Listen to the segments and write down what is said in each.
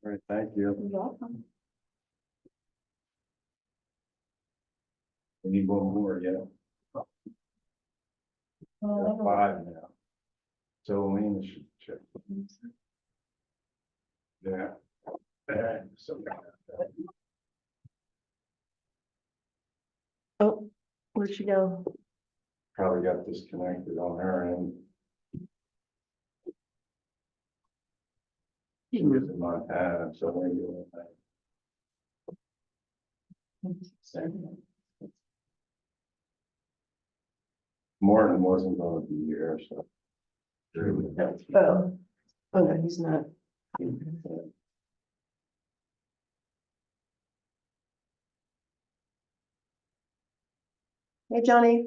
All right, thank you. You're welcome. We need one more, yeah. Well, Five now. So Lena should check. Yeah. Oh, where'd she go? Probably got disconnected on her end. She lives in Montana, so maybe. Morton wasn't going to be here, so. Oh, no, he's not. Hey, Johnny.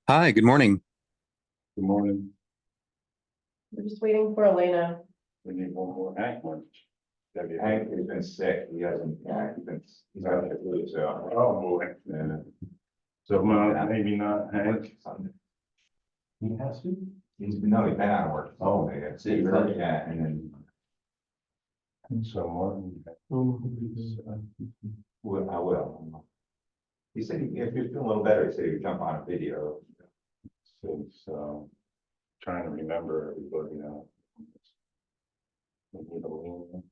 Hi, good morning. Good morning. We're just waiting for Elena. We need one more Hank one. Hank has been sick, he hasn't, he's out of the flu, so. Oh, boy. Yeah. So maybe not Hank. He has to? He's been out of work. Oh, yeah, see, yeah, and then. So Martin. Well, I will. He said, if you're feeling a little better, he said he would jump on a video. So, trying to remember everybody now. We need a little.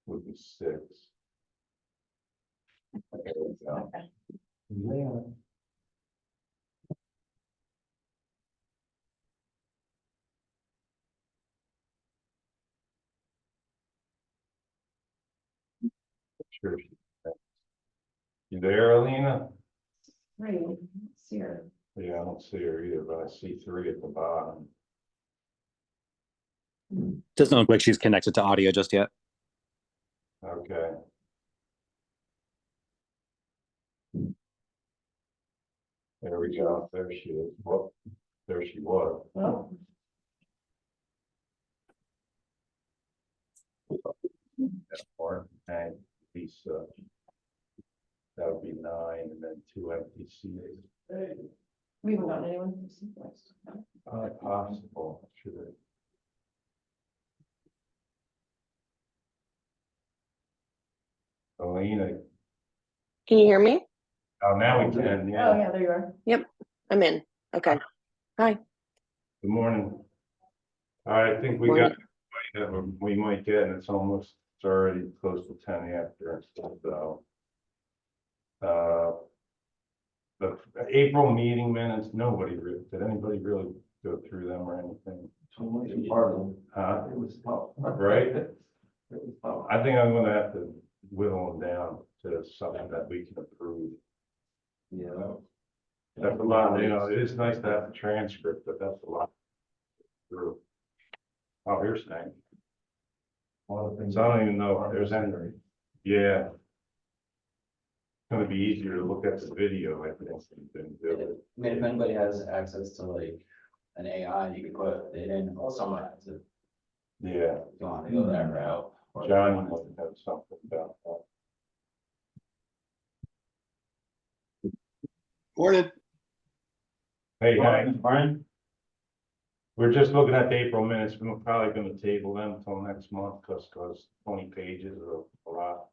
Would be six. There we go. Yeah. Sure. You there, Alina? Right, see her. Yeah, I don't see her either, but I see three at the bottom. Doesn't look like she's connected to audio just yet. Okay. There we go. There she is. Well, there she was. Oh. Or, and he's, that would be nine and then two empty seats. We haven't gotten anyone. Possible, should it? Alina, Can you hear me? oh, now we can, Oh, yeah. yeah, there you are. I'm in. Okay. Good morning. All right, I think we got, that we might get, and it's already close to 10 after, so. The April meeting minutes, did anybody really go through them or anything? Huh? It was tough. Right? It was tough. I think I'm gonna have to whittle them down to something that we can approve. Yeah. That's a lot, it is nice to have the transcript, but that's a lot. Through. Oh, here's Hank. So I don't even know if there's any, yeah. It's gonna be easier to look at the video, I think, than do it. I mean, if anybody has access to like an AI, you can put it in, or someone has it, Yeah, if you want to go that route. or- John must have something about that. Morning. Hey, Hank. Brian. We're just looking at the April minutes, we're probably gonna table them until next month, cause 20 pages are a lot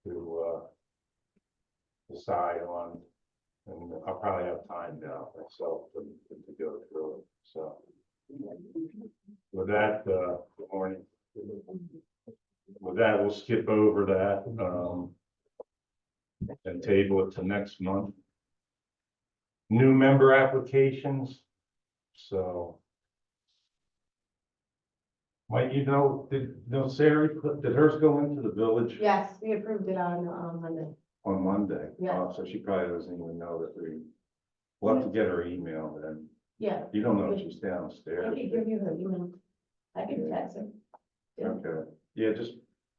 to, decide on. And I'll probably have time now myself to go through it, so. With that, good morning. With that, we'll skip over that, and table it to next month. New member applications, so. Mike, did Sarah, did hers go into the village Yes, we approved it on Monday. on Monday? Yeah. Oh, so she probably doesn't even know that we'll have to get her email then. Yeah. You don't know if she's I downstairs. can give you her email. I can text her. Yeah. Okay, yeah, just,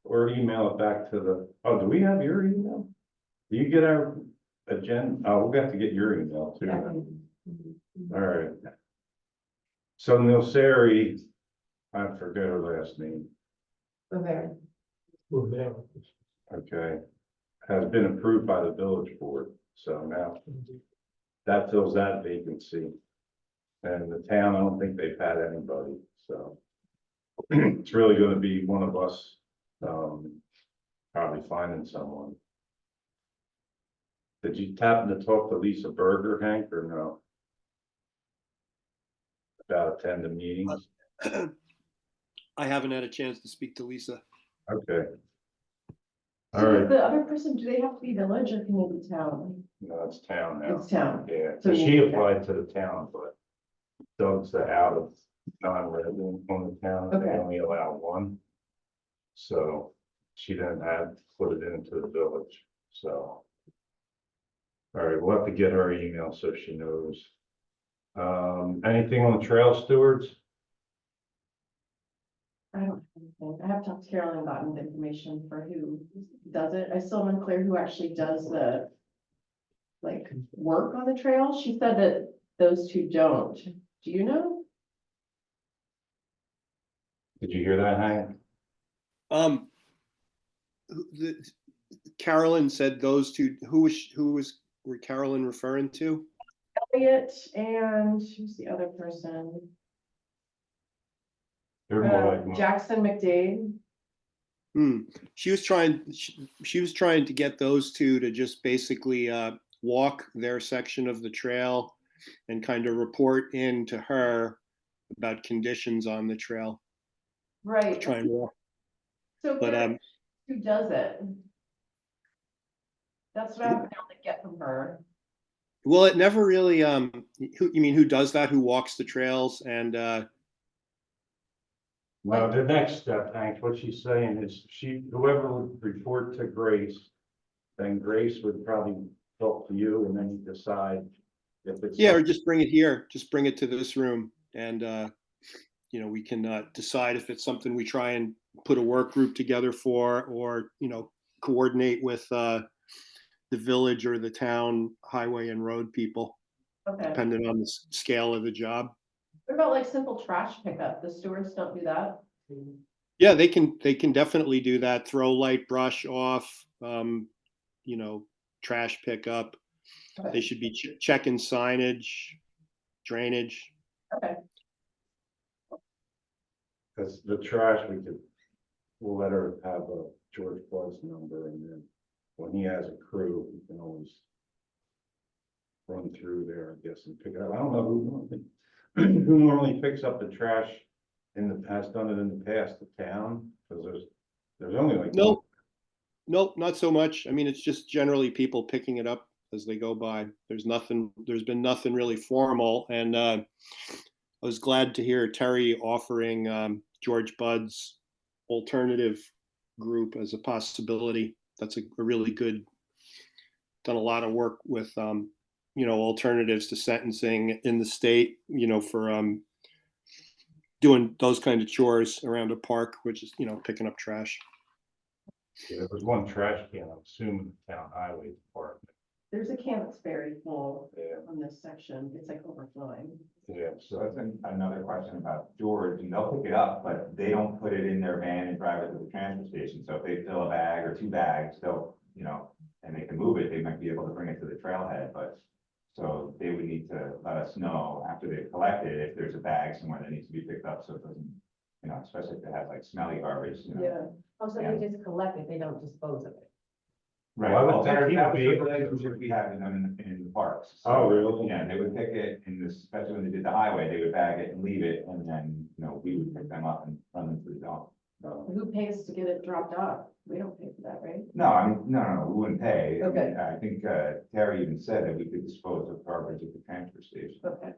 or email it back to the, do we have your email? Do you get our agenda? Oh, we'll have to get your email too. Yeah. then. Mhm. All right. So Nilsari, I forget her last name, Okay. okay, has been approved by the village board, so now that fills that vacancy. And the town, I don't think they've had anybody, so It's really gonna be one of us, probably finding someone. Did you happen to talk to Lisa Berger, Hank, or no? About attending meetings? I haven't had a chance to speak to Lisa. Okay. All So right, the other person, do they have to be village or can they be town? no, it's town now. It's town. Yeah, So so she you- applied to the town, but Doug's the out of non-resident on the town, they Okay. only allow one. So she didn't have to put it into the village, so. All right, we'll have to get her email so she knows. Anything on the trail stewards? I don't have anything. I have talked to Carolyn and gotten the information for who does it. I still am unclear who actually does the like work on the trail. She said that those two don't. Do you know? Did you hear that, Hank? Carolyn said those two, were Carolyn referring to? Elliot and who's the other person? They're more like, Jackson McDade. She was trying to get those two to just basically walk their section of the trail and kind of report in to her about conditions on the trail. Right. Try and walk. So But who does it? That's what I've been able to get from her. well, it never really who does that? Who walks the trails and well, the next step, Hank, what she's saying is whoever would report to Grace, then Grace would probably talk to you and then you decide if it's. yeah, or just bring it here, just bring it to this room and we can decide if it's something we try and put a work group together for, or coordinate with the village or the town highway and road people, Okay. depending on the scale of the job. What about like simple trash pickup? The stewards don't do that? Yeah, they can definitely do that. Throw light brush off, trash pickup. They Okay. should be checking signage, drainage. Okay. Because the trash, we'll let her have a George Buzz number, and then when he has a crew, we can always run through there, I guess, and pick it up. I don't know who normally picks up the trash has done it in the past, the town, because there's only like. Nope, not so much. I mean, it's just generally people picking it up as they go by. There's been nothing really formal. And I was glad to hear Terry offering George Budd's alternative group as a possibility. That's a really good, done a lot of work with, alternatives to sentencing in the state, for doing those kind of chores around a park, which is, picking up trash. Yeah, there was one trash can, I'm assuming the town highway department. There's a can that's very full Yeah, on this section. It's like overflowing. yeah, So so that's another question about George, and they'll pick it up, but they don't put it in their van and drive it to the transfer station. So if they fill a bag or 2 bags, they'll, and they can move it, they might be able to bring it to the trailhead, but. So they would need to let us know after they've collected, if there's a bag somewhere that needs to be picked up, so it doesn't, especially if it has like smelly garbage, Yeah. Also, they just collect it, they don't dispose of it. Right, Well, I would well, think that he that would was be the able to- relationship we had with them in the parks. So, Oh, really? Yeah, they would pick it in this, especially when they did the highway, they would bag it and leave it, and then, we would pick them up and run them to the dump. Who pays to get it dropped off? We don't pay for that, right? No, I mean, no, we wouldn't pay. Okay. I think, Terry even said that we could dispose of garbage at the transfer station. Okay.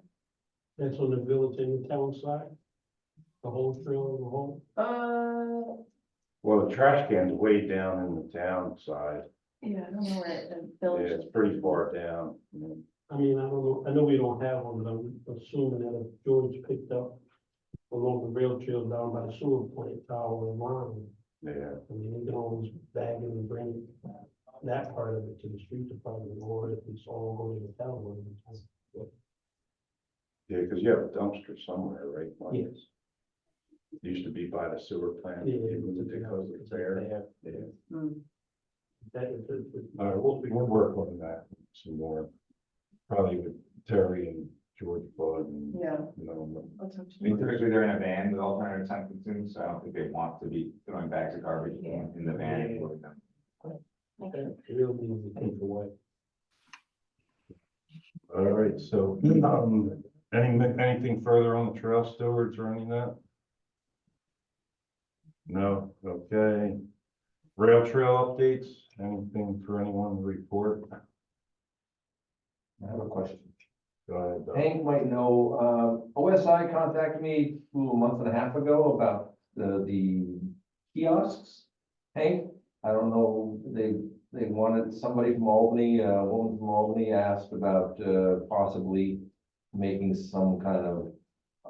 That's on the village and the town side? The whole trail as a whole? well, the trash can's way down in the town side. Yeah, I don't know where the Yeah, village. it's pretty far down. I mean, I don't know, I know we don't have one, but I'm assuming that if George picked up along the rail trail down by the sewer plant tower and line, Yeah, I mean, we can always bag it and bring that part of it to the street department, or if it's all going to the town. yeah, because you have a dumpster somewhere, right? Mike? Yes. It used to be by the sewer plant. Yeah. You moved it because it's there. Yeah. Hmm. That is. All right, we'll work on that some more. Probably with Terry and George Bud and, Yeah. you know, I'll talk to I mean, you. typically they're in a van with alternative time consuming, so I don't think they want to be throwing bags of garbage in the van and moving them. Real easy to take away. all right, so, anything further on the trail stewards or any of that? No, okay. Rail trail updates, anything for anyone to report? I have a question. Go ahead, Doug. Hank might know, OSI contacted me a month and a half ago about the kiosks. Hank, I don't know, they wanted somebody from Albany, a woman from Albany asked about, possibly making some kind of,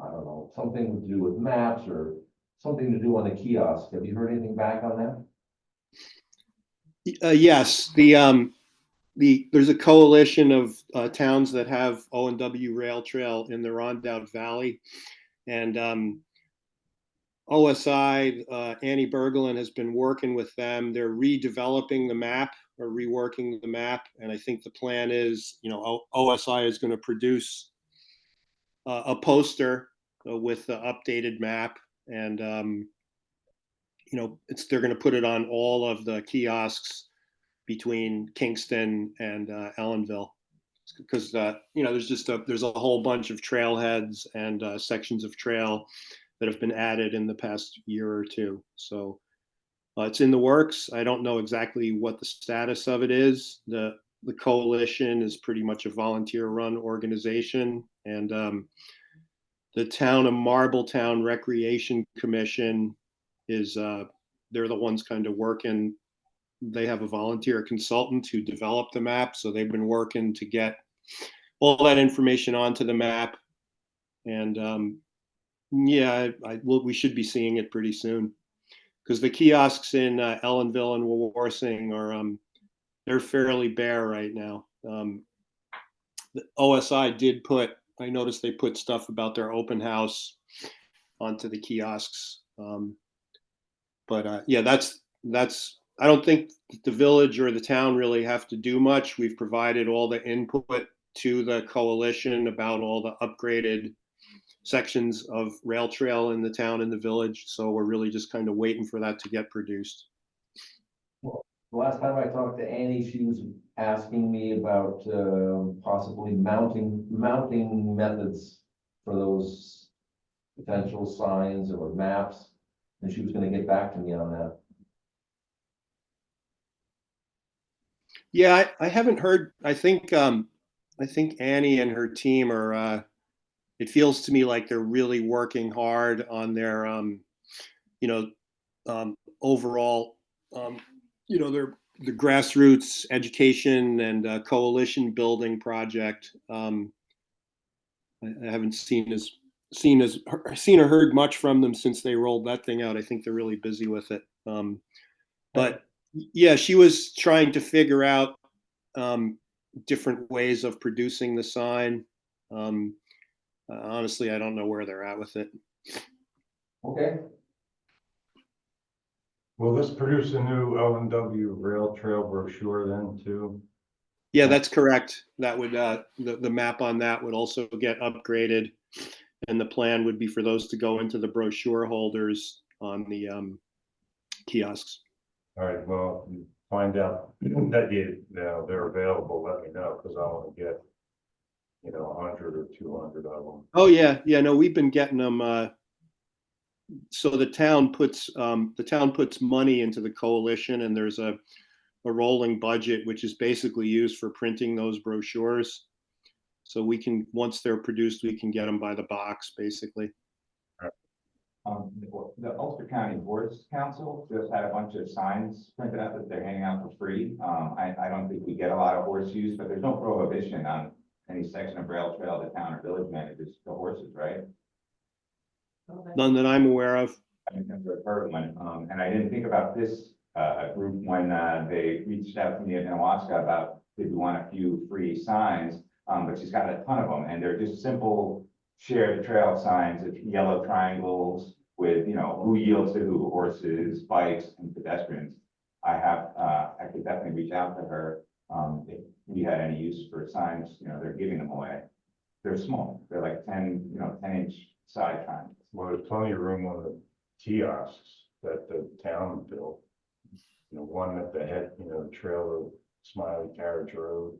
I don't know, something to do with maps or something to do on the kiosk. Have you heard anything back on that? Yes, there's a coalition of towns that have O&W Rail Trail in the Rondout Valley. And OSI, Annie Bergelin has been working with them. They're redeveloping the map or reworking the map. And I think the plan is, OSI is going to produce a poster with the updated map. And, they're going to put it on all of the kiosks between Kingston and Ellenville, because there's a whole bunch of trailheads and sections of trail that have been added in the past year or two. So it's in the works. I don't know exactly what the status of it is. The coalition is pretty much a volunteer-run organization, and the town of Marbletown Recreation Commission is they're the ones kind of working. They have a volunteer consultant who developed the map, so they've been working to get all that information onto the map. And we should be seeing it pretty soon, because the kiosks in Ellenville and Warsing are they're fairly bare right now. The OSI did I noticed they put stuff about their open house onto the kiosks. That's I don't think the village or the town really have to do much. We've provided all the input to the coalition about all the upgraded sections of rail trail in the town and the village. So we're really just kind of waiting for that to get produced. The last time I talked to Annie, she was asking me about possibly mounting methods for those potential signs or maps, and she was going to get back to me on that. Yeah, I haven't heard. I think Annie and her team are. It feels to me like they're really working hard on their, overall, the grassroots education and coalition building project. I haven't seen or heard much from them since they rolled that thing out. I think they're really busy with it. But yeah, she was trying to figure out different ways of producing the sign. Honestly, I don't know where they're at with it. Okay. Will this produce a new L&W rail trail brochure then too? Yeah, that's correct. That would the map on that would also get upgraded, and the plan would be for those to go into the brochure holders on the kiosks. All right, well, you find out that they're available, let me know, because I want to get, 100 or 200 of them. Oh yeah, no, we've been getting them. So the town puts money into the coalition, and there's a rolling budget, which is basically used for printing those brochures. So once they're produced, we can get them by the box, basically. The Ulster County Boards Council just had a bunch of signs printed out that they're handing out for free. I don't think we get a lot of horse use, but there's no prohibition on any section of rail trail the town or village manages the horses, right? None that I'm aware of. I think I've heard one, and I didn't think about this group when they reached out to me in Anahuasca about, did we want a few free signs? But she's got a ton of them, and they're just simple share the trail signs, it's yellow triangles with, who yields to who, horses, bikes, and pedestrians. I could definitely reach out to her if we had any use for signs, they're giving them away. they're small, they're like 10-inch side triangles. Well, there's plenty of room on the kiosks that the town built. One at the head, the trail of Smiley Carriage Road.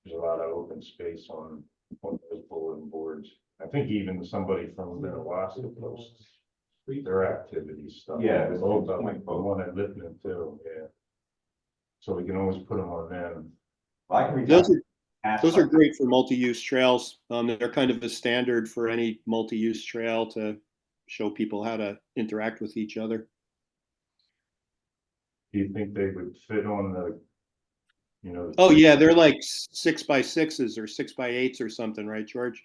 There's a lot of open space on those bulletin boards. I think even somebody from Minnewaska posts their activity stuff. Yeah, there's Oh, one like the one at Lippman too, yeah. So we can always put them on them. Well, I can reach out. Those are great for multi-use trails. They're kind of a standard for any multi-use trail to show people how to interact with each other. Do you think they would fit on the, Oh yeah, they're like 6x6s or 6x8s or something, right, George?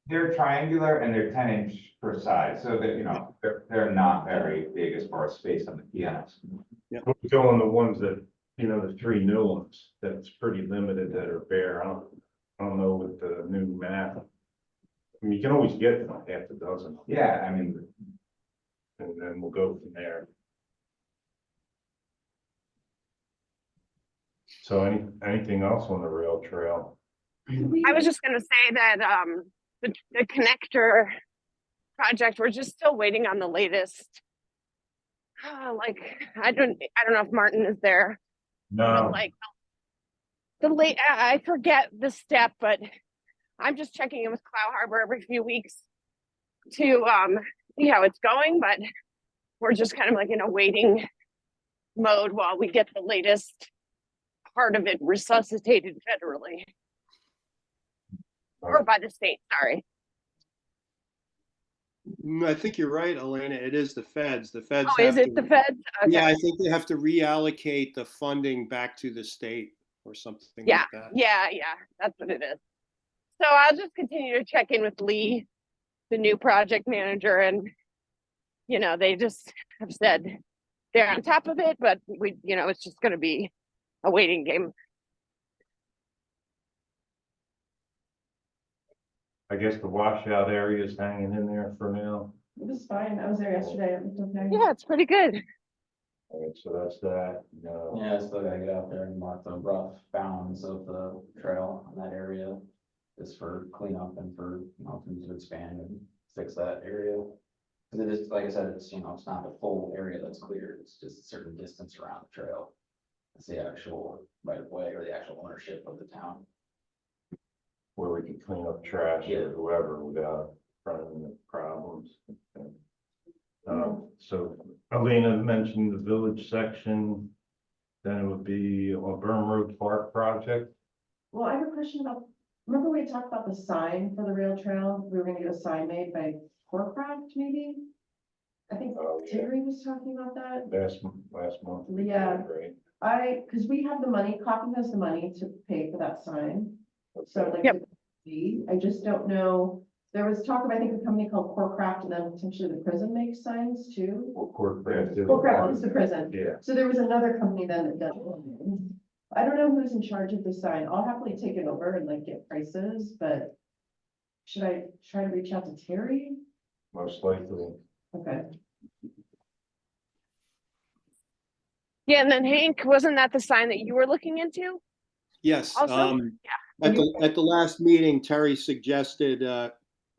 They're triangular and they're 10-inch per side, so that, they're not very big as far as space on the kiosk. we go on the ones that, the 3 new ones, that's pretty limited that are bare. I don't know with the new map. I mean, you can always get them half a dozen, Yeah, I mean, and then we'll go from there. So anything else on the rail trail? I was just gonna say that the connector project, we're just still waiting on the latest. Like I don't know if Martin is there. But No, like the late I forget the step, but I'm just checking in with Cloud Harbor every few weeks to see how it's going, but we're just kind of like in a waiting mode while we get the latest part of it resuscitated federally. Or by the state, sorry. I think you're right, Elena. It is the feds. The feds. Oh, is have it to- the feds? Okay. Yeah, I think they have to reallocate the funding back to the state or something Yeah, like that. yeah, that's what it is. So I'll just continue to check in with Lee, the new project manager, and they just have said they're on top of it, but it's just going to be a waiting game. I guess the washout area is hanging in there for now. It was fine. I was there yesterday. It was okay. Yeah, it's pretty good. All right, so that's that. Yeah, I still gotta get out there and mark the rough bounds of the trail in that area. Just for cleanup and for, to expand and fix that area. Cause it is, like I said, it's, it's not the full area that's cleared, it's just a certain distance around the trail. It's the actual right of way or the actual ownership of the town. Where we can clean up trash Yeah. or whoever without running into problems. So Alina mentioned the village section, then it would be on Burn Road Park project. Well, I have a question about, remember we talked about the sign for the rail trail? We were gonna get a sign made by Corecraft, maybe? I think Oh, yeah. Terry was talking about that. Last month. Yeah. Right. Cause we have the money, Coffee has the money to pay for that sign. So like, Yep. I just don't know, there was talk of, I think, a company called Corecraft and then potentially the prison makes signs too. Well, Corecraft is- Corecraft owns the prison. Yeah, So there was another company then that does. it. I don't know who's in charge of the sign. I'll happily take it over and like get prices, but should I try to reach out to Terry? most likely. Okay. Yeah, and then Hank, wasn't that the sign that you were looking into? Yes. Also, At the last meeting, Terry suggested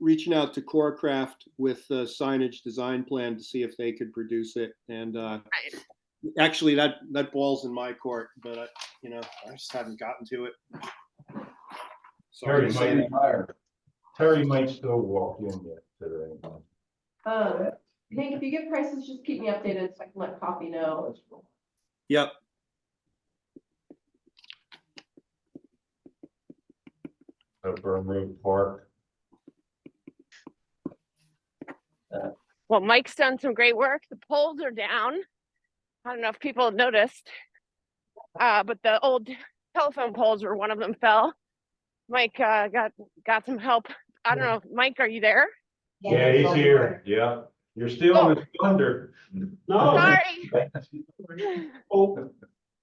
reaching out to Corecraft with a signage design plan to see if they could produce it. And actually, that ball's in my court, but I just haven't gotten to it. So Terry I'm might, saying- Terry might still walk in yet today. Hank, if you get prices, just keep me updated so I can let Coffee know. Yep. At Burn Road Park. well, Mike's done some great work. The poles are down. I don't know if people have noticed, but the old telephone poles where one of them fell. Mike got some help. I don't know, Mike, are you there? Yeah, he's here. Yeah, you're stealing his thunder. No, Sorry.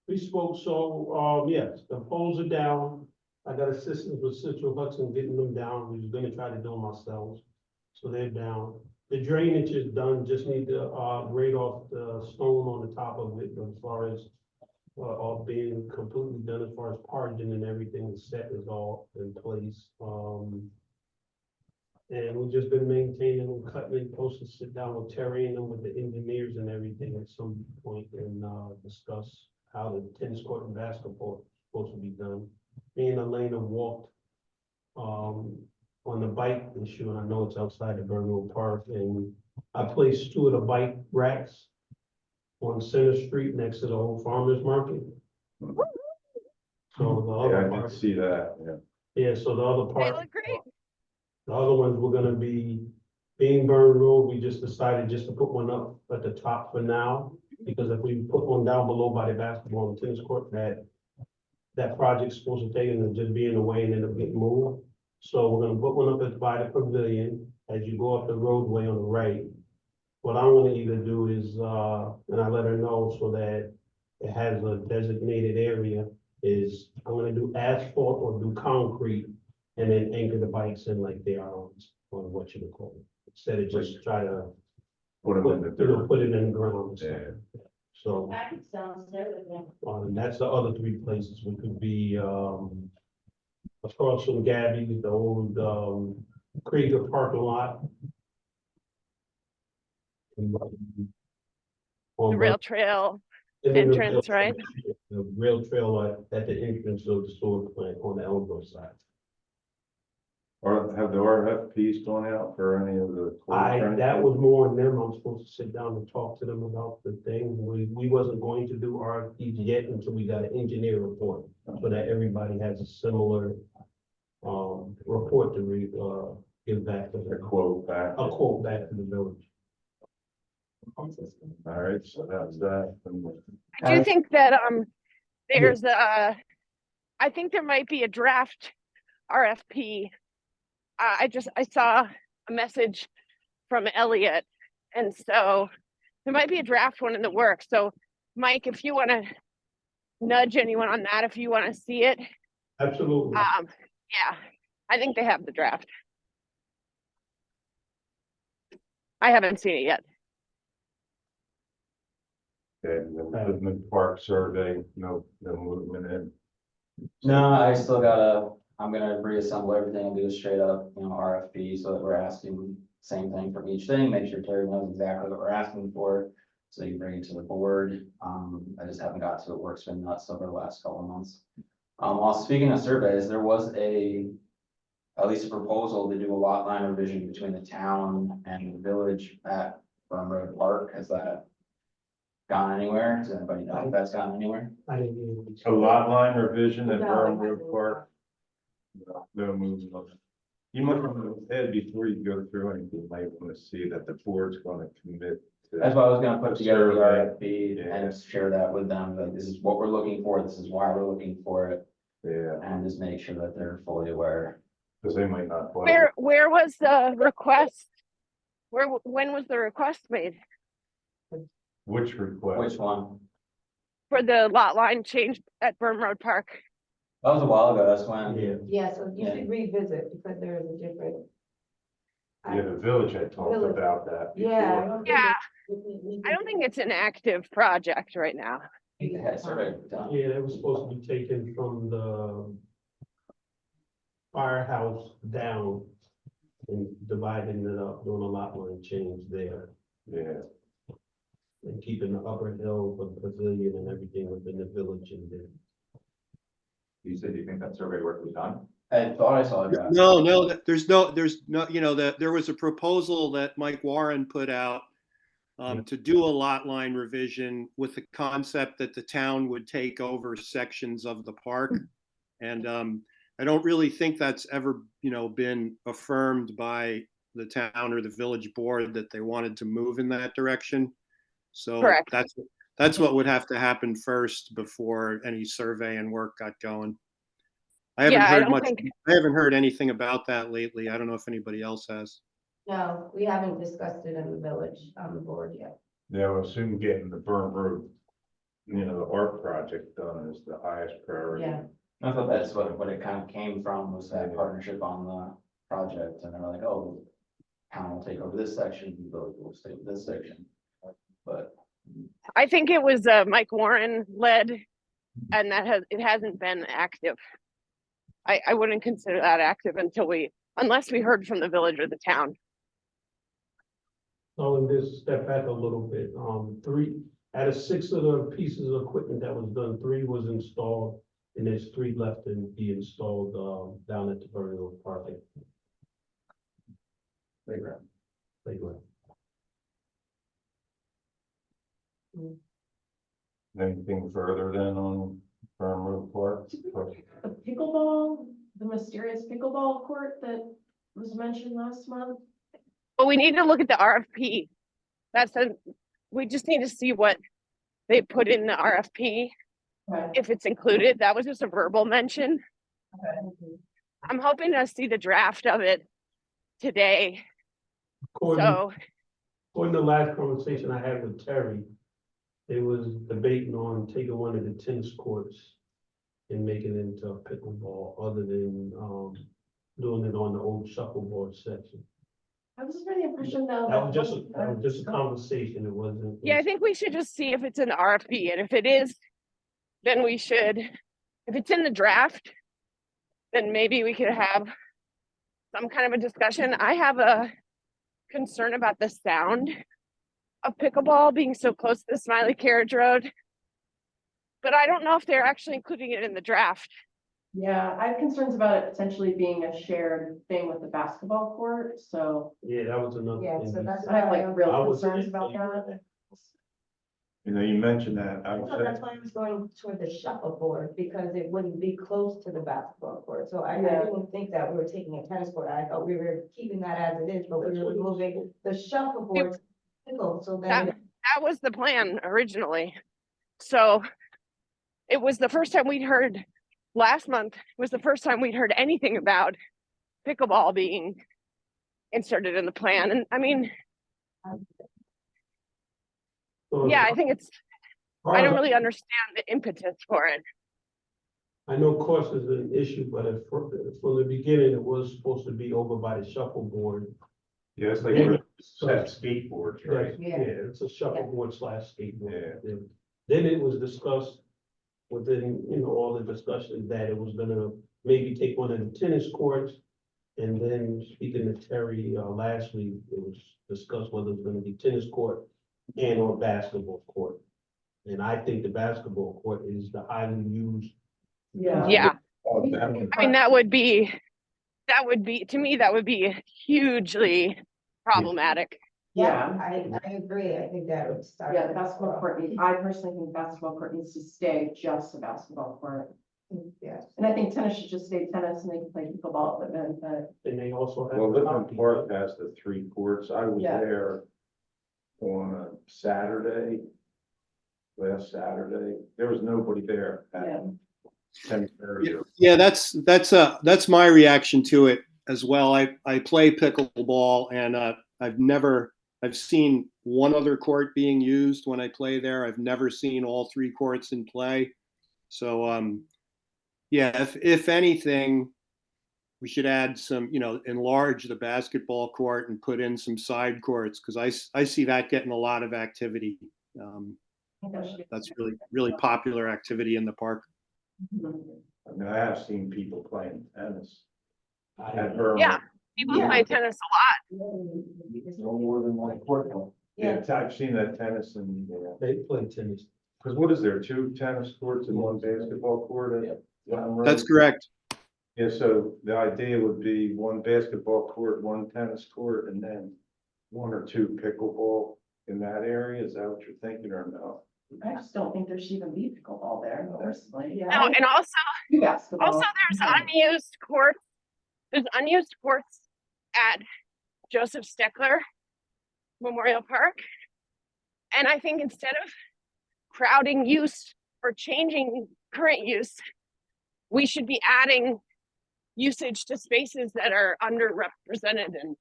we spoke, so, yes, the poles are down. I got assistance with Central Hudson getting them down. We was gonna try to do them ourselves. So they're down. The drainage is done, just need to, grade off the stone on the top of it, but as far as all being completely done as far as parging and everything is set is all in place. And we've just been maintaining and cutting and supposed to sit down with Terry and them with the engineers and everything at some point and, discuss how the tennis court and basketball is supposed to be done. Me and Elena walked, on the bike issue, and I know it's outside of Burnell Park, and I placed 2 of the bike racks on Center Street next to the old farmer's market. So the Yeah, other I part, did see that, yeah. yeah, so the other They part. look great. The other ones were gonna be being Burn Road, we just decided just to put one up at the top for now. Because if we put one down below by the basketball and tennis court, that project's supposed to take and just be in the way and end up getting moved. So we're gonna put one up at by the pavilion, as you go up the roadway on the right. What I wanna either do is, and I let her know so that it has a designated area, is I'm gonna do asphalt or do concrete. And then anchor the bikes in like they are on what you would call it, instead of just try to Put them in the dirt. put it in the ground. and stuff. Yeah. So, That sounds good, yeah. and that's the other 3 places, we could be, across from Gabby's, the old, Krieger parking lot. The rail trail. And then the entrance, right? The rail trail at the entrance of the sewer plant on the Elmgrove side. Or have the RFPs gone out for any of the? That was more than them, I'm supposed to sit down and talk to them about the thing, we wasn't going to do RFPs yet until we got an engineer report. So that everybody has a similar, report to give back to A the, quote back. a quote back to the village. All right, so that's that. I do think that, there's I think there might be a draft RFP. I saw a message from Elliot, and so there might be a draft one in the works. So Mike, if you want to nudge anyone on that, if you want to see it, Absolutely. yeah, I think they have the draft. I haven't seen it yet. And then Woodman Park survey, no movement in. No, I still I'm gonna reassemble everything and do a straight up, RFP, so that we're asking same thing from each thing, make sure Terry knows exactly what we're asking for. So you bring it to the board. I just haven't got to it, work's been nuts over the last couple of months. While speaking of surveys, there was at least a proposal to do a lot line revision between the town and the village at Burn Road Park. Has that gone anywhere? Does anybody know if that's gone anywhere? I didn't even. A lot line revision at No, Burn it Road hasn't. Park. No movement on it. You might want to add before you go through anything, you might want to see that the board's going to commit to. That's why I was gonna put together the Survey. RFP Yeah. and share that with them, like this is what we're looking for, this is why we're looking for it, Yeah, and just make sure that they're fully aware. because they might not. Where was the request? When was the request made Which request? Which one? for the lot line change at Burn Road Park? That was a while ago, that's when, Yeah, Yeah, so you Yeah. should revisit because there is a different. Yeah, the village had talked Village. about that. before. Yeah. I don't think Yeah, it- I don't think it's an active project right now. they had a survey done. yeah, that was supposed to be taken from the firehouse down and dividing it up, doing a lot line change there. Yeah, And keeping the upper hill with the pavilion and everything within the village and then. You said you think that survey work was done? I thought I saw a draft. No, there's no, that there was a proposal that Mike Warren put out to do a lot line revision with the concept that the town would take over sections of the park. And I don't really think that's ever, been affirmed by the town or the village board that they wanted to move in that direction. So Correct. that's what would have to happen first before any survey and work got going. I haven't Yeah, I heard don't much. think- I haven't heard anything about that lately. I don't know if anybody else has. No, we haven't discussed it in the village on the board yet. yeah, I assume getting the Burn Road, the art project done is the highest priority. Yeah. I thought that's what it kind of came from, was that Yeah. partnership on the project, and they're like, oh, town will take over this section, the village will stay with this section. But I think it was Mike Warren led, and it hasn't been active. I wouldn't consider that active until we unless we heard from the village or the town. So in this, step back a little bit, out of 6 of the pieces of equipment that was done, 3 was installed. And there's 3 left to be installed, down at the Burial Park Playground. playground. Anything further then on Firm Road Park? The pickleball, the mysterious pickleball court that was mentioned last month. But we need to look at the RFP. We just need to see what they put in the RFP, Right. if it's included. That was just a verbal mention. I'm hoping to see the draft of it today. According, So, according to the last conversation I had with Terry, they was debating on taking one of the tennis courts and making it into a pickleball, other than, doing it on the old shuffleboard section. I was under the impression though. That was just a conversation, it wasn't. yeah, I think we should just see if it's in the RFP, and if it is, then we should, if it's in the draft, then maybe we could have some kind of a discussion. I have a concern about the sound of pickleball being so close to the Smiley Carriage Road. But I don't know if they're actually including it in the draft. Yeah, I have concerns about it potentially being a shared thing with the basketball court, so Yeah, that was another Yeah, thing. so he that's said. I have like I real was- concerns about that. You know, you mentioned that, I So said, that's why I was going toward the shuffleboard, because it wouldn't be close to the basketball court. So I Yeah. didn't think that we were taking a tennis court. I thought we were keeping that as it is, but we were removing the shuffleboard. So That, then, that was the plan originally. So it was the first time we'd heard, last month was the first time we'd heard anything about pickleball being inserted in the plan. And I mean, So yeah, I think it's, I don't really understand the impetus for it. I know cost is an issue, but from the beginning, it was supposed to be over by the shuffleboard. yeah, it's like, Yeah. set skateboards, right? Yeah, it's a shuffleboard slash skateboard. Yeah. Then it was discussed within, all the discussions that it was gonna maybe take one of the tennis courts. And then speaking to Terry, last week, it was discussed whether it's gonna be tennis court and or basketball court. And I think the basketball court is the highly used. Yeah, Oh, that one. I mean, that would be, to me, that would be hugely problematic. yeah, I agree. I think that would start. Yeah, the basketball court, I personally think basketball court needs to stay just a basketball court. Yes. And I think tennis should just stay tennis and they can play pickleball equipment, but And they also have. Well, Lippman hockey. Park has the 3 courts, I was Yeah. there on a Saturday. Last Saturday, there was nobody there Yeah. at 10:30. Yeah, that's my reaction to it as well. I play pickleball and I've seen one other court being used when I play there. I've never seen all 3 courts in play. So, yeah, if anything, we should add some, enlarge the basketball court and put in some side courts, because I see that getting a lot of activity. I think that should be- That's really popular activity in the park. I mean, I have seen people playing tennis I- at Burma. Yeah. People Yeah. play tennis a No more than one court, though. Yeah, I've seen that tennis and, They play tennis. because what is there, 2 tennis courts and 1 basketball court at Mountain Road? That's correct. Yeah, so the idea would be 1 basketball court, 1 tennis court, and then 1 or 2 pickleball in that area. Is that what you're thinking or no? I just don't think there should even be pickleball there personally. lot. No, and also Basketball. there's unused courts. There's unused courts at Joseph Steckler Memorial Park. And I think instead of crowding use or changing current use, we should be adding usage to spaces that are underrepresented and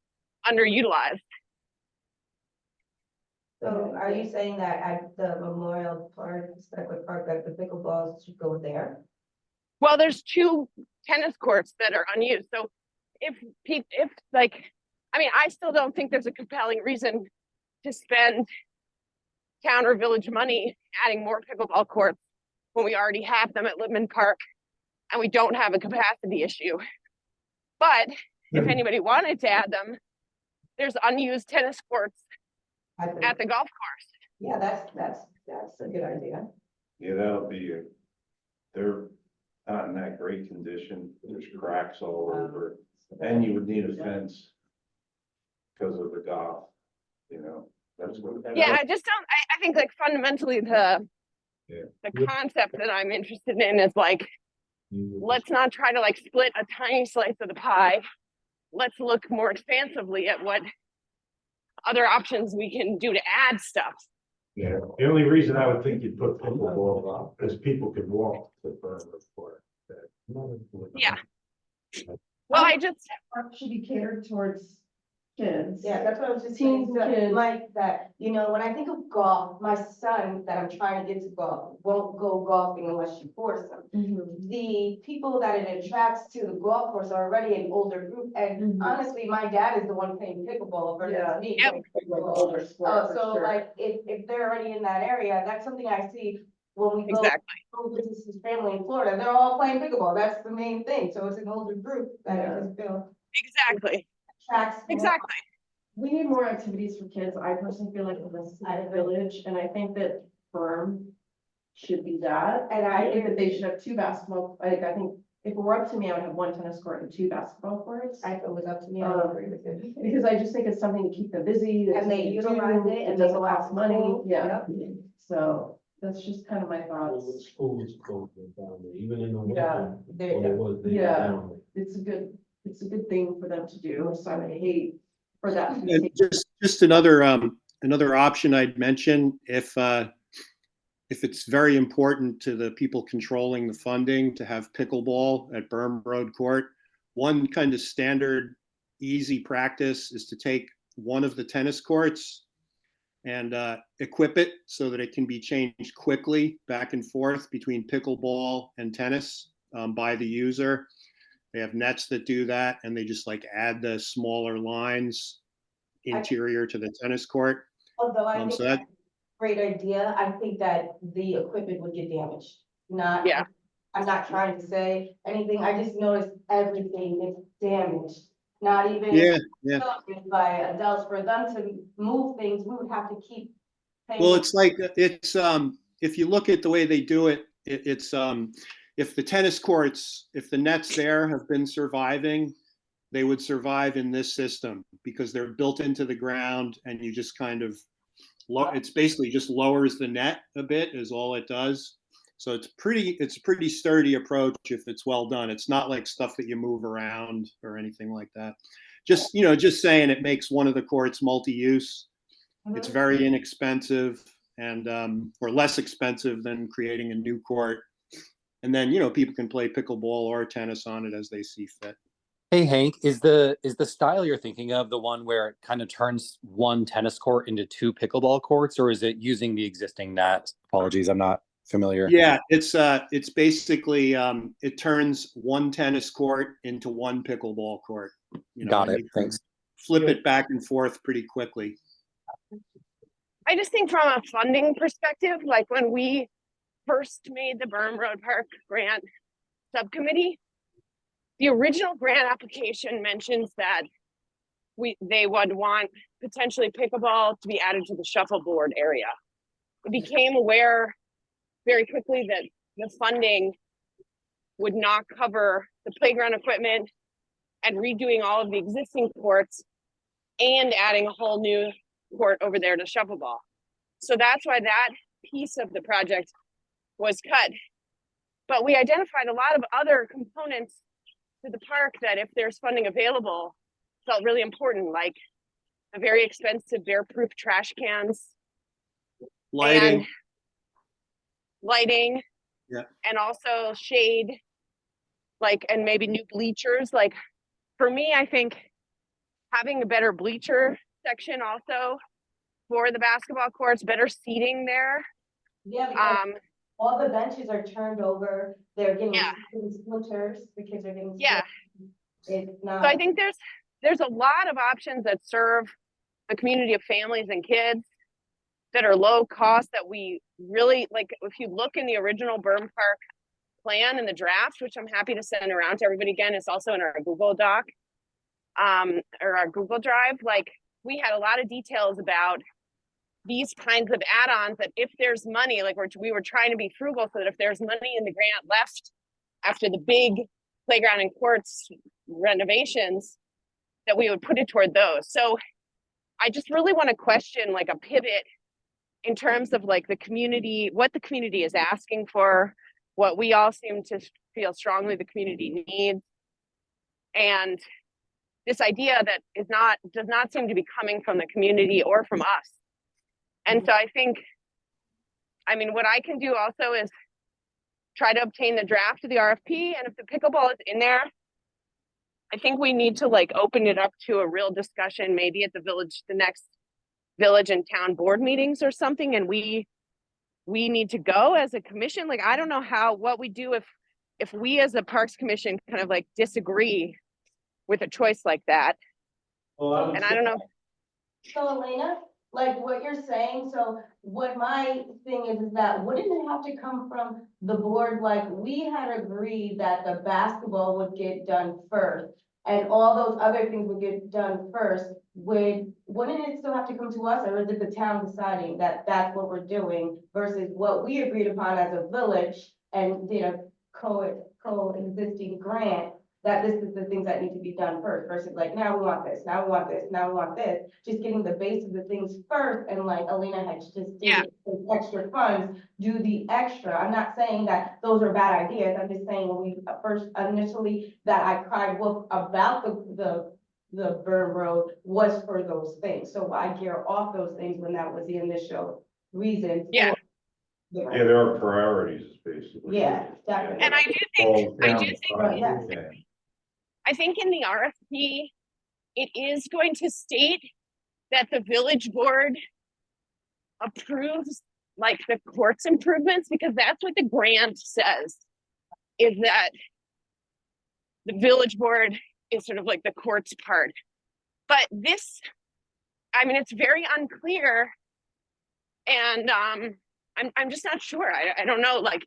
underutilized. So are you saying that at the Memorial Park, Steckler Park, that the pickleballs should go there? Well, there's 2 tennis courts that are unused. So if I still don't think there's a compelling reason to spend town or village money adding more pickleball courts when we already have them at Lippman Park and we don't have a capacity issue. But if anybody wanted to add them, there's unused tennis courts I think- at the golf course. Yeah, that's a good idea. Yeah, that'll be, they're not in that great condition, there's cracks all over, and you would need a fence. Because of the golf, you know, that's what. Yeah, I just don't, I think like fundamentally the Yeah. concept that I'm interested in is like, let's not try to like split a tiny slice of the pie. Let's look more expansively at what other options we can do to add stuff. Yeah, the only reason I would think you'd put pickleball up is people could walk to Burnwood Court. Yeah. Well, I just, Park should be catered towards kids. Yeah, that's what I was just Teens saying, and so, kids. like that, you know, when I think of golf, my son that I'm trying to get to golf won't go golfing unless you force him. Mhm. The people that it attracts to the golf course are already an older group, and Mhm. honestly, my dad is the one playing pickleball Yeah. versus me. Yep. playing Like pickleball. older sport for So sure. like, if they're already in that area, that's something I see when we go exactly. visit his family in Florida, they're all playing pickleball, that's the main thing, so it's an older group that I Yeah. just feel Exactly. attracts. more. Exactly. We need more activities for kids. I personally feel like this is a village, and I think that firm should be that. And I think that they should have two basketball, like, I think if it were up to me, I would have one tennis court and two basketball courts. If it was up to me, I would agree with you. Because I just think it's something to keep them busy. there's And they something to utilize do, it, and It they doesn't go cost out money, school. yeah. Yep. So that's just kind of my All thoughts. the schools closed down there, even in the Yeah. winter. There you when it go. was, they Yeah. down there. It's a good thing for them to do, so I would hate for that to be And taken. just another option I'd mention, if it's very important to the people controlling the funding to have pickleball at Berm Road Court, one kind of standard, easy practice is to take one of the tennis courts and equip it so that it can be changed quickly back and forth between pickleball and tennis by the user. They have nets that do that, and they just like add the smaller lines interior to the tennis court. Although I think So that's that, a great idea, I think that the equipment would get damaged, not. Yeah. I'm not trying to say anything, I just noticed everything is damaged, not even. yeah, yeah. By adults, for them to move things, we would have to keep. paying. Well, it's like, if you look at the way they do it, it's, if the tennis courts, if the nets there have been surviving, they would survive in this system because they're built into the ground and you just kind of, it's basically just lowers the net a bit is all it does. So it's a pretty sturdy approach if it's well done. It's not like stuff that you move around or anything like that. Just, just saying it makes one of the courts multi-use. It's Mhm. very inexpensive and, or less expensive than creating a new court. And then, people can play pickleball or tennis on it as they see fit. Hey Hank, is the style you're thinking of the one where it kind of turns one tennis court into two pickleball courts, or is it using the existing net? Apologies, I'm not familiar. Yeah, it's basically, it turns one tennis court into one pickleball court. Got and it. you can Thanks. Flip it back and forth pretty quickly. I just think from a funding perspective, like when we first made the Berm Road Park grant subcommittee, the original grant application mentions that they would want potentially pickleball to be added to the shuffleboard area. We became aware very quickly that the funding would not cover the playground equipment and redoing all of the existing courts and adding a whole new court over there to shuffleball. So that's why that piece of the project was cut. But we identified a lot of other components to the park that if there's funding available, felt really important, like the very expensive bear-proof trash cans, Lighting. and lighting, Yeah. and also shade, like, and maybe new bleachers. Like, for me, I think having a better bleacher section also for the basketball courts, better seating there. Yeah, because Um, all the benches are turned over, they're getting Yeah. splinters, because they're getting. yeah. It's not. So I think there's a lot of options that serve a community of families and kids that are low cost that we really like. If you look in the original Berm Park plan in the draft, which I'm happy to send around to everybody again, it's also in our Google Doc. or our Google Drive, like we had a lot of details about these kinds of add-ons that if there's money, like we were trying to be frugal so that if there's money in the grant left after the big playground and courts renovations, that we would put it toward those. So I just really want to question like a pivot in terms of like the community, what the community is asking for, what we all seem to feel strongly the community needs. And this idea that does not seem to be coming from the community or from us. And so I think, I mean, what I can do also is try to obtain the draft of the RFP. And if the pickleball is in there, I think we need to like open it up to a real discussion, maybe at the next village and town board meetings or something. And we need to go as a commission. Like, I don't know what we do if we as a Parks Commission kind of like disagree with a choice like that. Well, And I don't know. So Elena, like what you're saying, so what my thing is that wouldn't it have to come from the board? Like we had agreed that the basketball would get done first and all those other things would get done first. Wouldn't it still have to come to us, or is it the town deciding that that's what we're doing versus what we agreed upon as a village and did a coexisting grant? That this is the things that need to be done first versus like, now we want this, now we want this, now we want this. Just getting the base of the things first and like Elena had just stated, with extra funds, do the extra. I'm not saying that those are bad ideas. I'm just saying when we first initially that I cried wolf about the Burn Road was for those things. So I gear off those things when that was the initial reason. Yeah. Yeah, there are priorities, basically. Yeah, definitely. And I do think, Right, yes. I think in the RFP, it is going to state that the village board approves like the courts improvements, because that's what the grant says, is that the village board is sort of like the courts part. But this, I mean, it's very unclear. And I'm just not sure. I don't know, like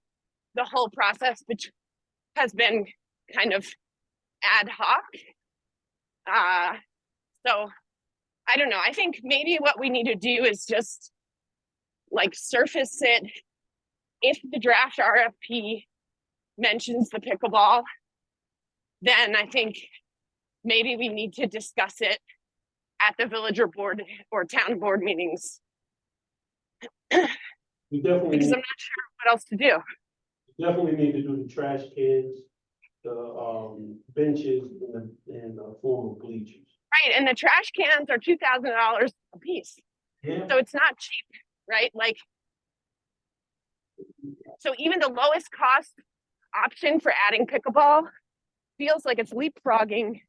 the whole process which has been kind of ad hoc. So I don't know. I think maybe what we need to do is just like surface it. If the draft RFP mentions the pickleball, then I think maybe we need to discuss it at the village or board or town board meetings. We definitely, Because I'm not sure what else to do. definitely need to do the trash cans, the benches and the formal bleachers. Right, and the trash cans are $2,000 a piece, Yeah. so it's not cheap, right? Like, so even the lowest cost option for adding pickleball feels like it's leapfrogging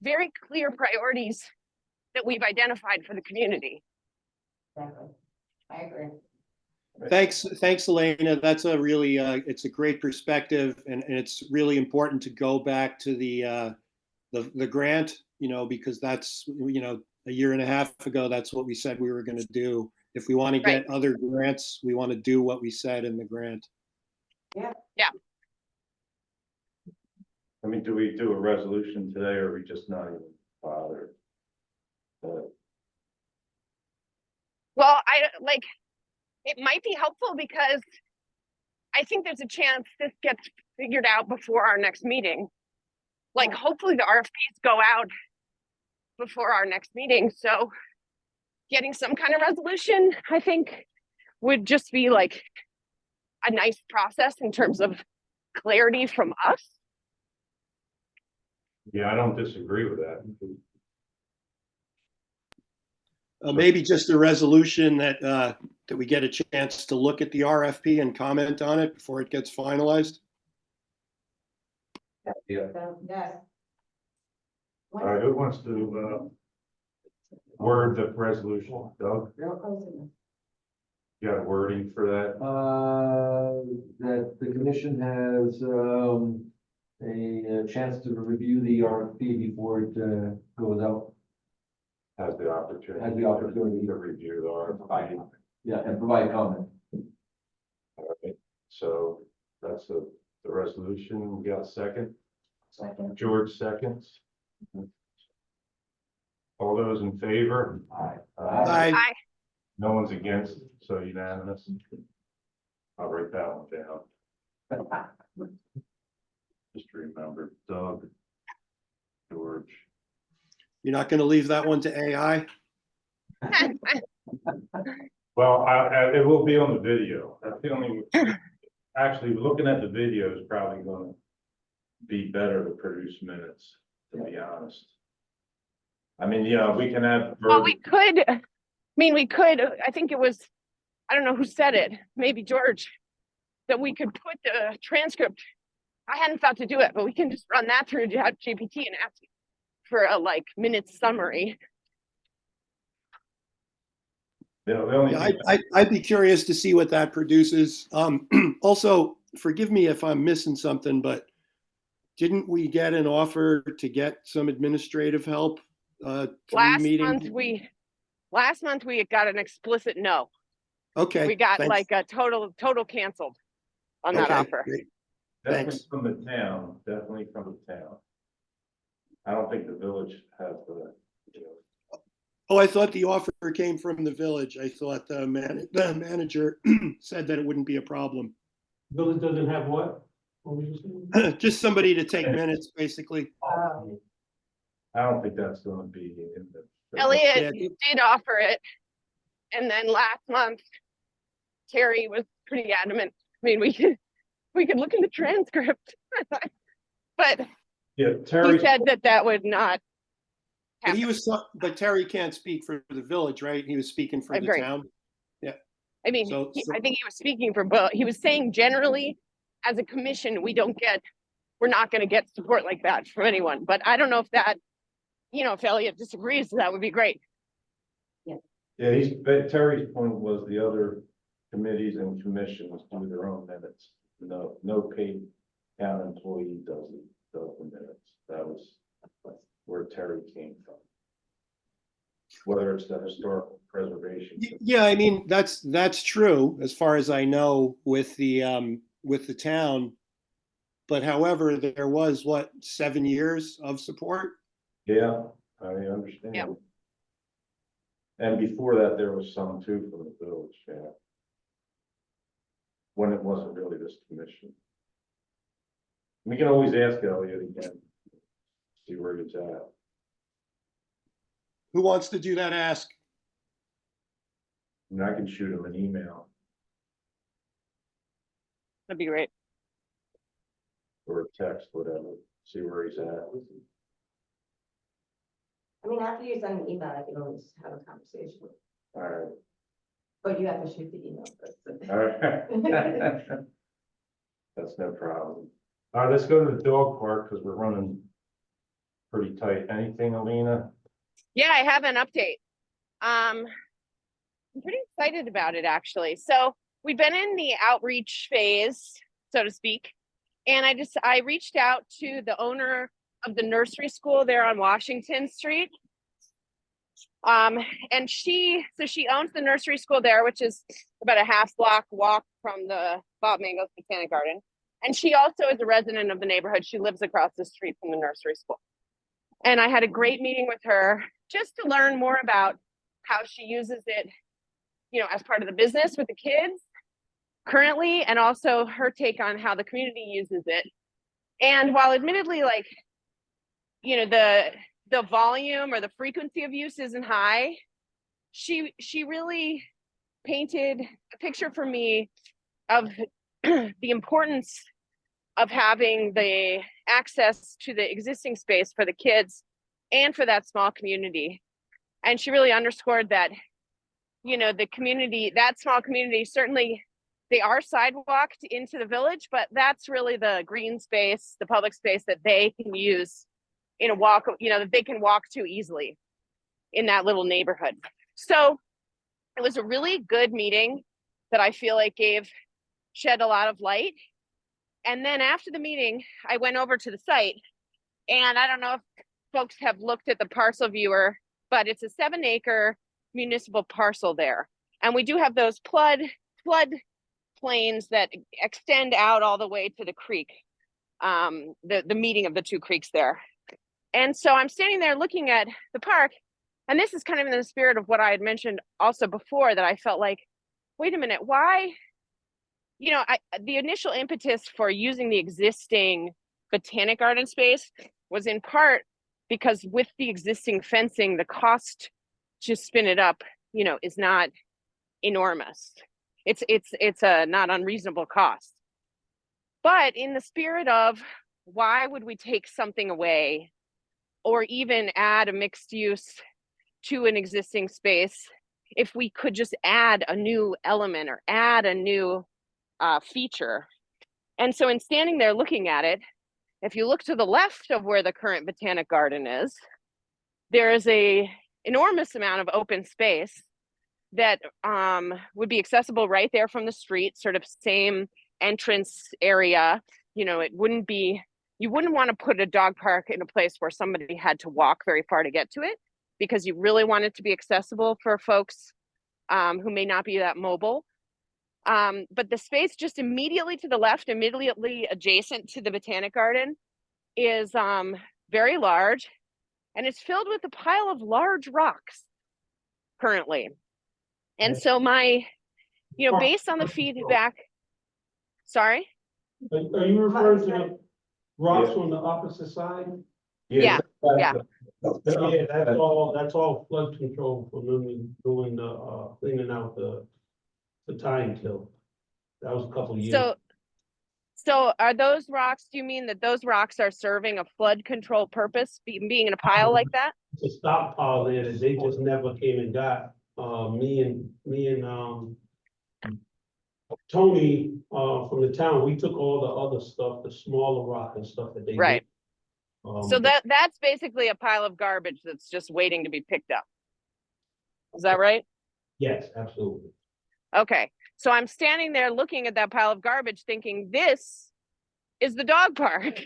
very clear priorities that we've identified for the community. Exactly. I agree. Thanks, Elena. That's a really, it's a great perspective, and it's really important to go back to the grant, because that's, a year and a half ago, that's what we said we were going to do. If we want to get other grants, we want to do what we said in the grant. Yeah. Yeah. I mean, do we do a resolution today, or are we just not even bothered? Well, it might be helpful because I think there's a chance this gets figured out before our next meeting. Like, hopefully the RFPs go out before our next meeting. So getting some kind of resolution, I think, would just be like a nice process in terms of clarity from us. Yeah, I don't disagree with that. Maybe just a resolution that we get a chance to look at the RFP and comment on it before it gets finalized. Yeah. So, yes. All right, who wants to word the resolution? Doug, you got wording for that? That the commission has, a chance to review the RFP before it, goes out. Has the opportunity. Has the opportunity. To review the RFP. Yeah, and provide comment. All right, so that's the resolution. We got a second. Second. George seconds. All those in favor? I, No one's against, so unanimous. I'll write that one down. Just remember Doug, George. you're not gonna leave that one to AI? Well, it will be on the video. That's the only, actually, looking at the video is probably gonna be better to produce minutes, to be honest. I mean, yeah, we can have. Well, we could, I mean, we could, I think it was, I don't know who said it, maybe George, that we could put the transcript. I hadn't thought to do it, but we can just run that through GPT and ask for a like minute summary. The only Yeah, thing- I'd be curious to see what that produces. Also, forgive me if I'm missing something, but didn't we get an offer to get some administrative help? Last meetings? month we got an explicit no. Okay. We got thanks. like a total canceled on that Okay, offer. great. Definitely Thanks. from the town, definitely from the town. I don't think the village has the, you know, Oh, I thought the offer came from the village. I thought the manager said that it wouldn't be a problem. Village doesn't have what? What were you saying? Just somebody to take minutes, basically. I don't think that's gonna be in the. Elliot Yeah. did offer it. And then last month, Terry was pretty adamant. I mean, we could look in the transcript. But Yeah, he Terry, said that would not But happen. but Terry can't speak for the village, right? He was speaking for the Agreed. town. I mean, So- I think he was speaking for both. He was saying generally, as a commission, we're not gonna get support like that from anyone. But I don't know if that, if Elliot disagrees, that would be great. yeah, but Terry's point was the other committees and commissions do their own minutes. No paid town employee does the minutes. That was where Terry came from. Whether it's the historical preservation. Yeah, I mean, that's true as far as I know with the town. But however, there was 7 years of support? Yeah, I understand. Yeah. And before that, there was some too from the village, yeah. When it wasn't really this commission. We can always ask Elliot again. See where it's at. Who wants to do that ask? And I can shoot him an email That'd be great. or a text, whatever, see where he's at. I mean, after you send an email, I can always have a conversation, All right, but you have to shoot the email first. all right. That's no problem. All right, let's go to the dog park because we're running pretty tight. Anything, Alina? Yeah, I have an update. I'm pretty excited about it, actually. So we've been in the outreach phase, so to speak. And I reached out to the owner of the nursery school there on Washington Street. And she owns the nursery school there, which is about a half block walk from the Bob Mangos Botanic Garden. And she also is a resident of the neighborhood. She lives across the street from the nursery school. And I had a great meeting with her just to learn more about how she uses it, as part of the business with the kids currently, and also her take on how the community uses it. And while admittedly, the volume or the frequency of use isn't high, she really painted a picture for me of the importance of having the access to the existing space for the kids and for that small community. And she really underscored that, the community, that small community, certainly they are sidewalked into the village, but that's really the green space, the public space that they can use in a walk, that they can walk to easily in that little neighborhood. So it was a really good meeting that I feel like shed a lot of light. And then after the meeting, I went over to the site, and I don't know if folks have looked at the parcel viewer, but it's a 7-acre municipal parcel there. And we do have those flood plains that extend out all the way to the creek, the meeting of the two creeks there. And so I'm standing there looking at the park, and this is kind of in the spirit of what I had mentioned also before, that I felt like, wait a minute, why? You know, the initial impetus for using the existing Botanic Garden space was in part because with the existing fencing, the cost to spin it up, you know, is not enormous. It's a not unreasonable cost. But in the spirit of why would we take something away or even add a mixed use to an existing space if we could just add a new element or add a new feature? And so in standing there looking at it, if you look to the left of where the current Botanic Garden is, there is a enormous amount of open space that would be accessible right there from the street, sort of same entrance area. You know, it wouldn't be, you wouldn't want to put a dog park in a place where somebody had to walk very far to get to it, because you really want it to be accessible for folks who may not be that mobile. But the space just immediately to the left, immediately adjacent to the Botanic Garden, is very large, and it's filled with a pile of large rocks currently. And so my, you know, based on the feedback, sorry? Are you referring to the rocks on the opposite side? Yeah. Yeah, that's all flood control for doing the, cleaning out the time kill. That was a couple of years. So are those rocks, do you mean that those rocks are serving a flood control purpose, being in a pile like that? It's a stockpile there that they just never came and got. Me and Tony, from the town, we took all the other stuff, the smaller rock and stuff that they. Right. did. So that's basically a pile of garbage that's just waiting to be picked up. Is that right? Yes, absolutely. Okay, so I'm standing there looking at that pile of garbage thinking, this is the dog park.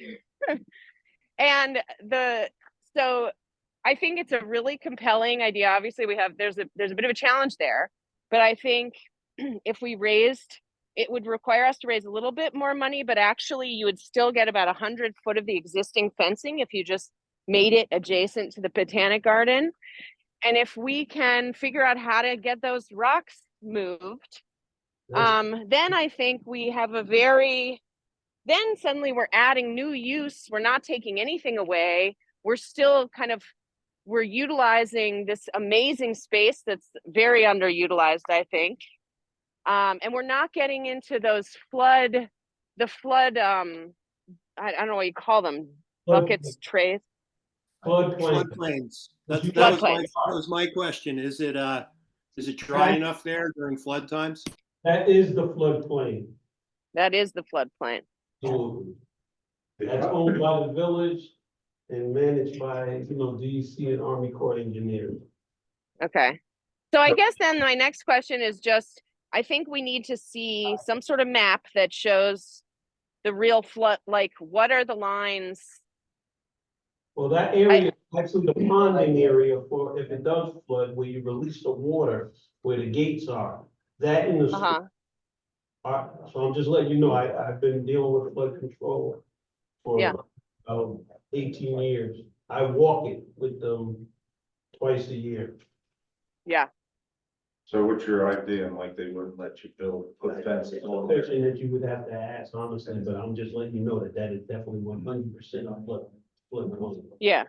And so I think it's a really compelling idea. Obviously there's a bit of a challenge there, but I think if we raised, it would require us to raise a little bit more money, but actually you would still get about 100 foot of the existing fencing if you just made it adjacent to the Botanic Garden. And if we can figure out how to get those rocks moved, then I think we have then suddenly we're adding new use. We're not taking anything away. We're still we're utilizing this amazing space that's very underutilized, I think. And we're not getting into those I don't know what you call them, buckets, trays. Floodplains. That was my question. Is it dry enough there during flood times? That is the floodplain. That is the floodplain. Absolutely. That's owned by the village and managed by, DEC and Army Corps of Engineers. Okay. So I guess then my next question is just, I think we need to see some sort of map that shows the real flood, like what are the lines? Well, that area, actually the ponding area for if it does flood, where you release the water, where the gates are, that in the. Uh-huh. So I'm just letting you know, I've been dealing with flood control Yeah. for 18 years. I walk it with them twice a year. Yeah. So what's your idea? And like they wouldn't let you put fences on there? Question that you would have to ask honestly, but I'm just letting you know that is definitely 100% on flood. Yeah.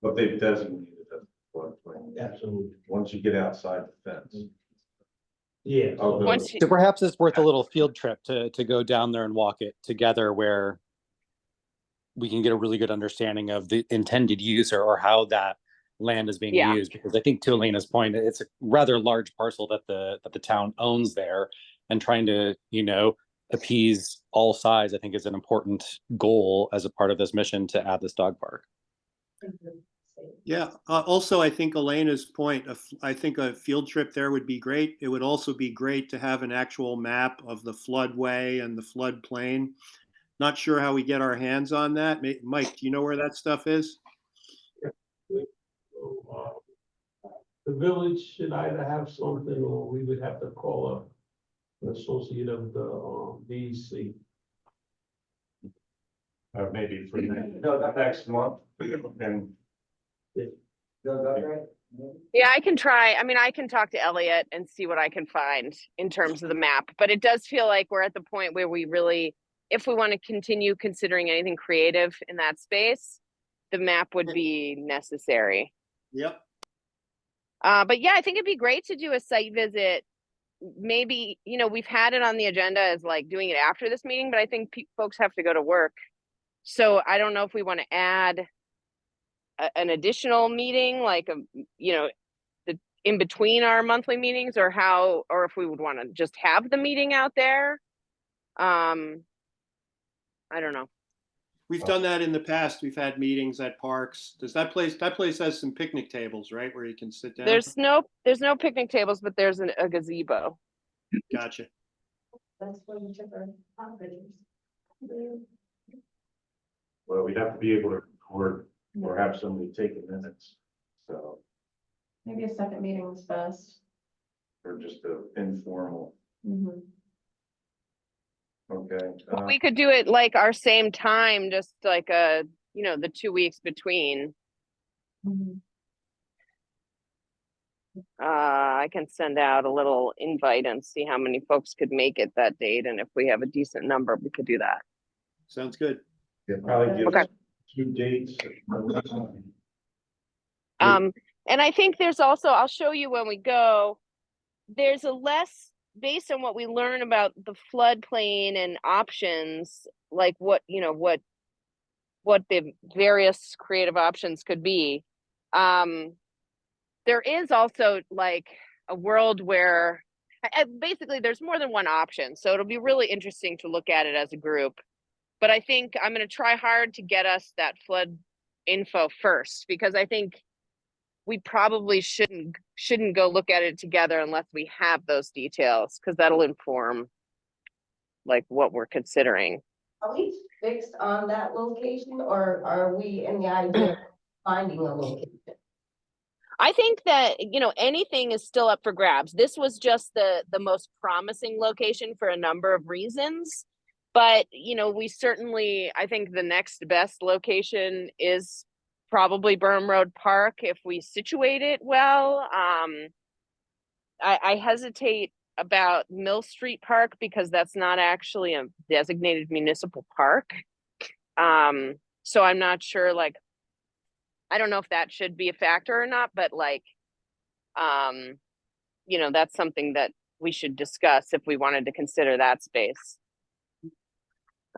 But they've designated it as floodplain. Absolutely. Once you get outside the fence. Yeah. Of the- Once So perhaps it's worth a little field trip to go down there and walk it together, where we can get a really good understanding of the intended use or how that land is being Yeah. used. Because I think to Elena's point, it's a rather large parcel that the town owns there, and trying to, appease all sides, I think is an important goal as a part of this mission to add this dog park. Yeah, also, I think Elena's point, I think a field trip there would be great. It would also be great to have an actual map of the floodway and the floodplain. Not sure how we get our hands on that. Mike, do you know where that stuff is? The village should either have something, or we would have to call an associate of the DEC. Maybe for next month. And Yeah, I can try. I mean, I can talk to Elliot and see what I can find in terms of the map, but it does feel like we're at the point where we really, if we want to continue considering anything creative in that space, the map would be necessary. Yep. But yeah, I think it'd be great to do a site visit. Maybe, you know, we've had it on the agenda as like doing it after this meeting, but I think folks have to go to work. So I don't know if we want to add an additional meeting, like you know, in between our monthly meetings, or how, or if we would want to just have the meeting out there. I don't know. We've done that in the past. We've had meetings at parks. Does that place has some picnic tables, right, where you can sit down? There's no picnic tables, but there's a gazebo. Gotcha. That's where we took our pictures. Well, we'd have to be able to record or have somebody taking minutes, so, Maybe a second meeting is best. or just a informal, Mhm. okay. Well, we could do it like our same time, just like you know, the 2 weeks between. Mhm. I can send out a little invite and see how many folks could make it that date, and if we have a decent number, we could do that. Sounds good. Yeah, probably give Okay. us 2 dates. And I think there's also, I'll show you when we go, there's a less, based on what we learn about the floodplain and options, like what, you know, what the various creative options could be. There is also like a world where basically there's more than one option. So it'll be really interesting to look at it as a group. But I think I'm going to try hard to get us that flood info first, because I think we probably shouldn't go look at it together unless we have those details, because that'll inform like what we're considering. Are we fixed on that location, or are we in the idea of finding a location? I think that, you know, anything is still up for grabs. This was just the most promising location for a number of reasons. But, you know, we certainly, I think the next best location is probably Burnham Road Park if we situate it well. I hesitate about Mill Street Park because that's not actually a designated municipal park. So I'm not sure, like, I don't know if that should be a factor or not, but like, you know, that's something that we should discuss if we wanted to consider that space.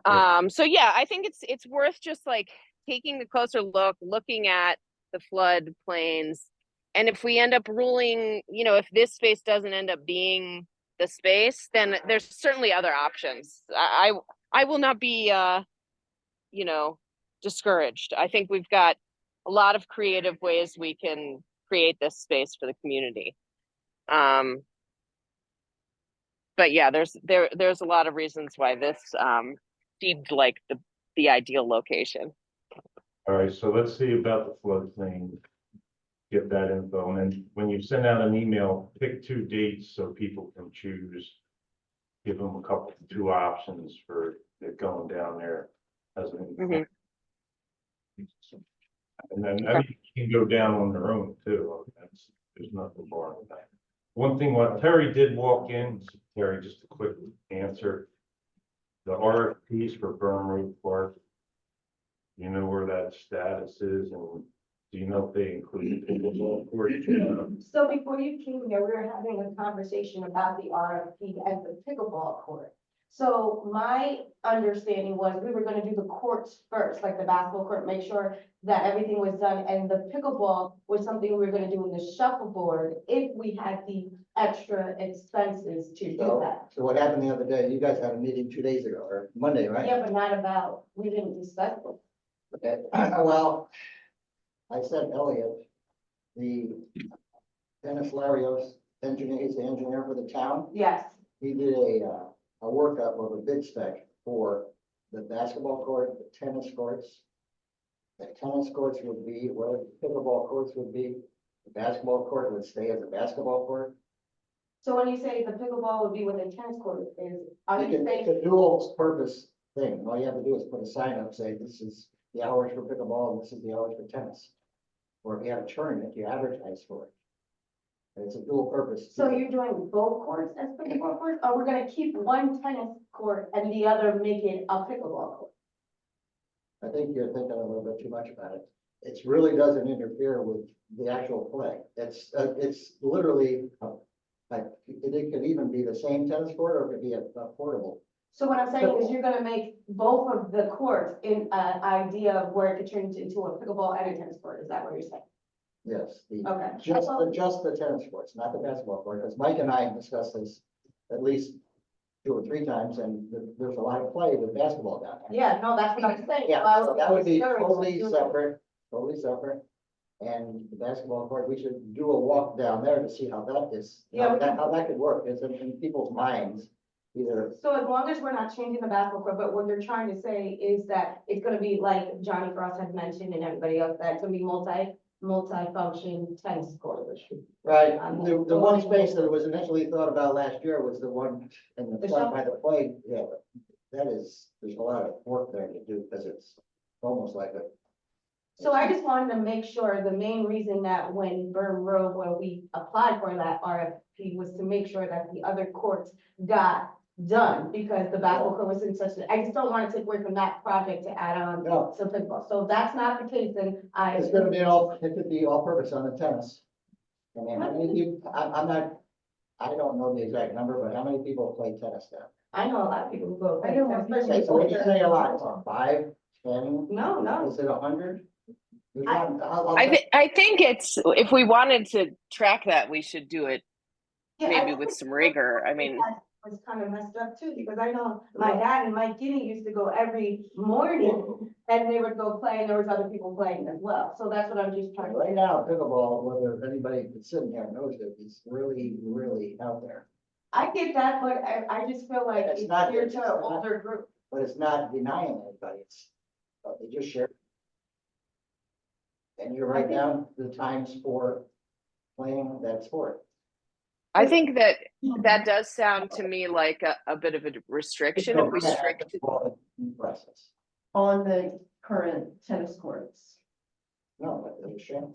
So yeah, I think it's worth just like taking the closer look, looking at the flood plains. And if we end up ruling, you know, if this space doesn't end up being the space, then there's certainly other options. I will not be you know, discouraged. I think we've got a lot of creative ways we can create this space for the community. But yeah, there's a lot of reasons why this seemed like the ideal location. All right, so let's see about the floodplain. Get that info, and then when you send out an email, pick 2 dates so people can choose. Give them 2 options for it going down there as an. Mhm. And then I mean, you can go down on their own too. There's nothing wrong with that. One thing, what Terry did walk in, Terry, just a quick answer. The RFPs for Burnham Road Park. You know where that status is, and do you know if they include pickleball court? So before you came here, we were having a conversation about the RFP and the pickleball court. So my understanding was we were gonna do the courts first, like the basketball court, make sure that everything was done, and the pickleball was something we were gonna do in the shuffleboard if we had the extra expenses to do that. So what happened the other day, you guys had a meeting 2 days ago, or Monday, right? Yeah, but not about, we didn't discuss it. Okay, well, I sent Elliot, the Dennis Larios engineer, he's the engineer for the town. Yes, He did a workup of a bid spec for the basketball court, the tennis courts. The tennis courts would be where the pickleball courts would be. The basketball court would stay as a basketball court. so when you say the pickleball would be where the tennis court is, are you It's saying? a dual purpose thing. All you have to do is put a sign up, say this is the hours for pickleball and this is the hours for tennis. or if you have a tournament, you advertise for it. And it's a dual purpose. So you're doing both courts as pickleball courts, or we're gonna keep one tennis court and the other make it a pickleball court? I think you're thinking a little bit too much about it. It really doesn't interfere with the actual play. It's literally, like, it could even be the same tennis court or it could be a portable. So what I'm saying is you're gonna make both of the courts in an idea of where it could turn into a pickleball and a tennis court, is that what you're saying? Yes, Okay. just the tennis courts, not the basketball court, because Mike and I have discussed this at least 2 or 3 times, and there's a lot of play with basketball down there. Yeah, no, that's what I'm saying. Yeah, So I so was that would be discouraged totally to do separate. And the basketball court, we should do a walk down there to see how that is, Yeah, we how that could work, it's in people's minds, either. So as long as we're not changing the basketball court, but what you're trying to say is that it's gonna be like Johnny Frost had mentioned and everybody else, that it's gonna be multi-function tennis court. Right, the one space that was initially thought about last year was the one in the The front shop? by the plate, yeah, but there's a lot of work there to do, because it's almost like a. So I just wanted to make sure, the main reason that when Burn Road, when we applied for that RFP, was to make sure that the other courts got done, because the basketball court was in such, I just don't want to take away from that project to add on No, to pickleball. So if that's not the case, then I. it's gonna be it could be all purpose on the tennis. I mean, how many people, I'm not, I don't know the exact number, but how many people play tennis now? I know a lot of people who go. I know more people especially Okay, so when you older. say a lot, 5, 10, No. is it 100? I think it's, if we wanted to track that, we should do it Yeah, maybe I with think some rigor. I mean, that was kind of messed up too, because I know my dad and Mike Guinea used to go every morning and they would go play and there was other people playing as well. So that's what I'm just trying to Right say. now, pickleball, whether anybody that's sitting here knows it, is really, really out there. I get that, but I just feel like It's it's not- geared it's to an not- older group. But it's not denying anybody, they just share. And you write down the times for playing that sport. I think that that does sound to me like a bit of a restriction. If we restrict, Process. On the current tennis courts. No, but they share.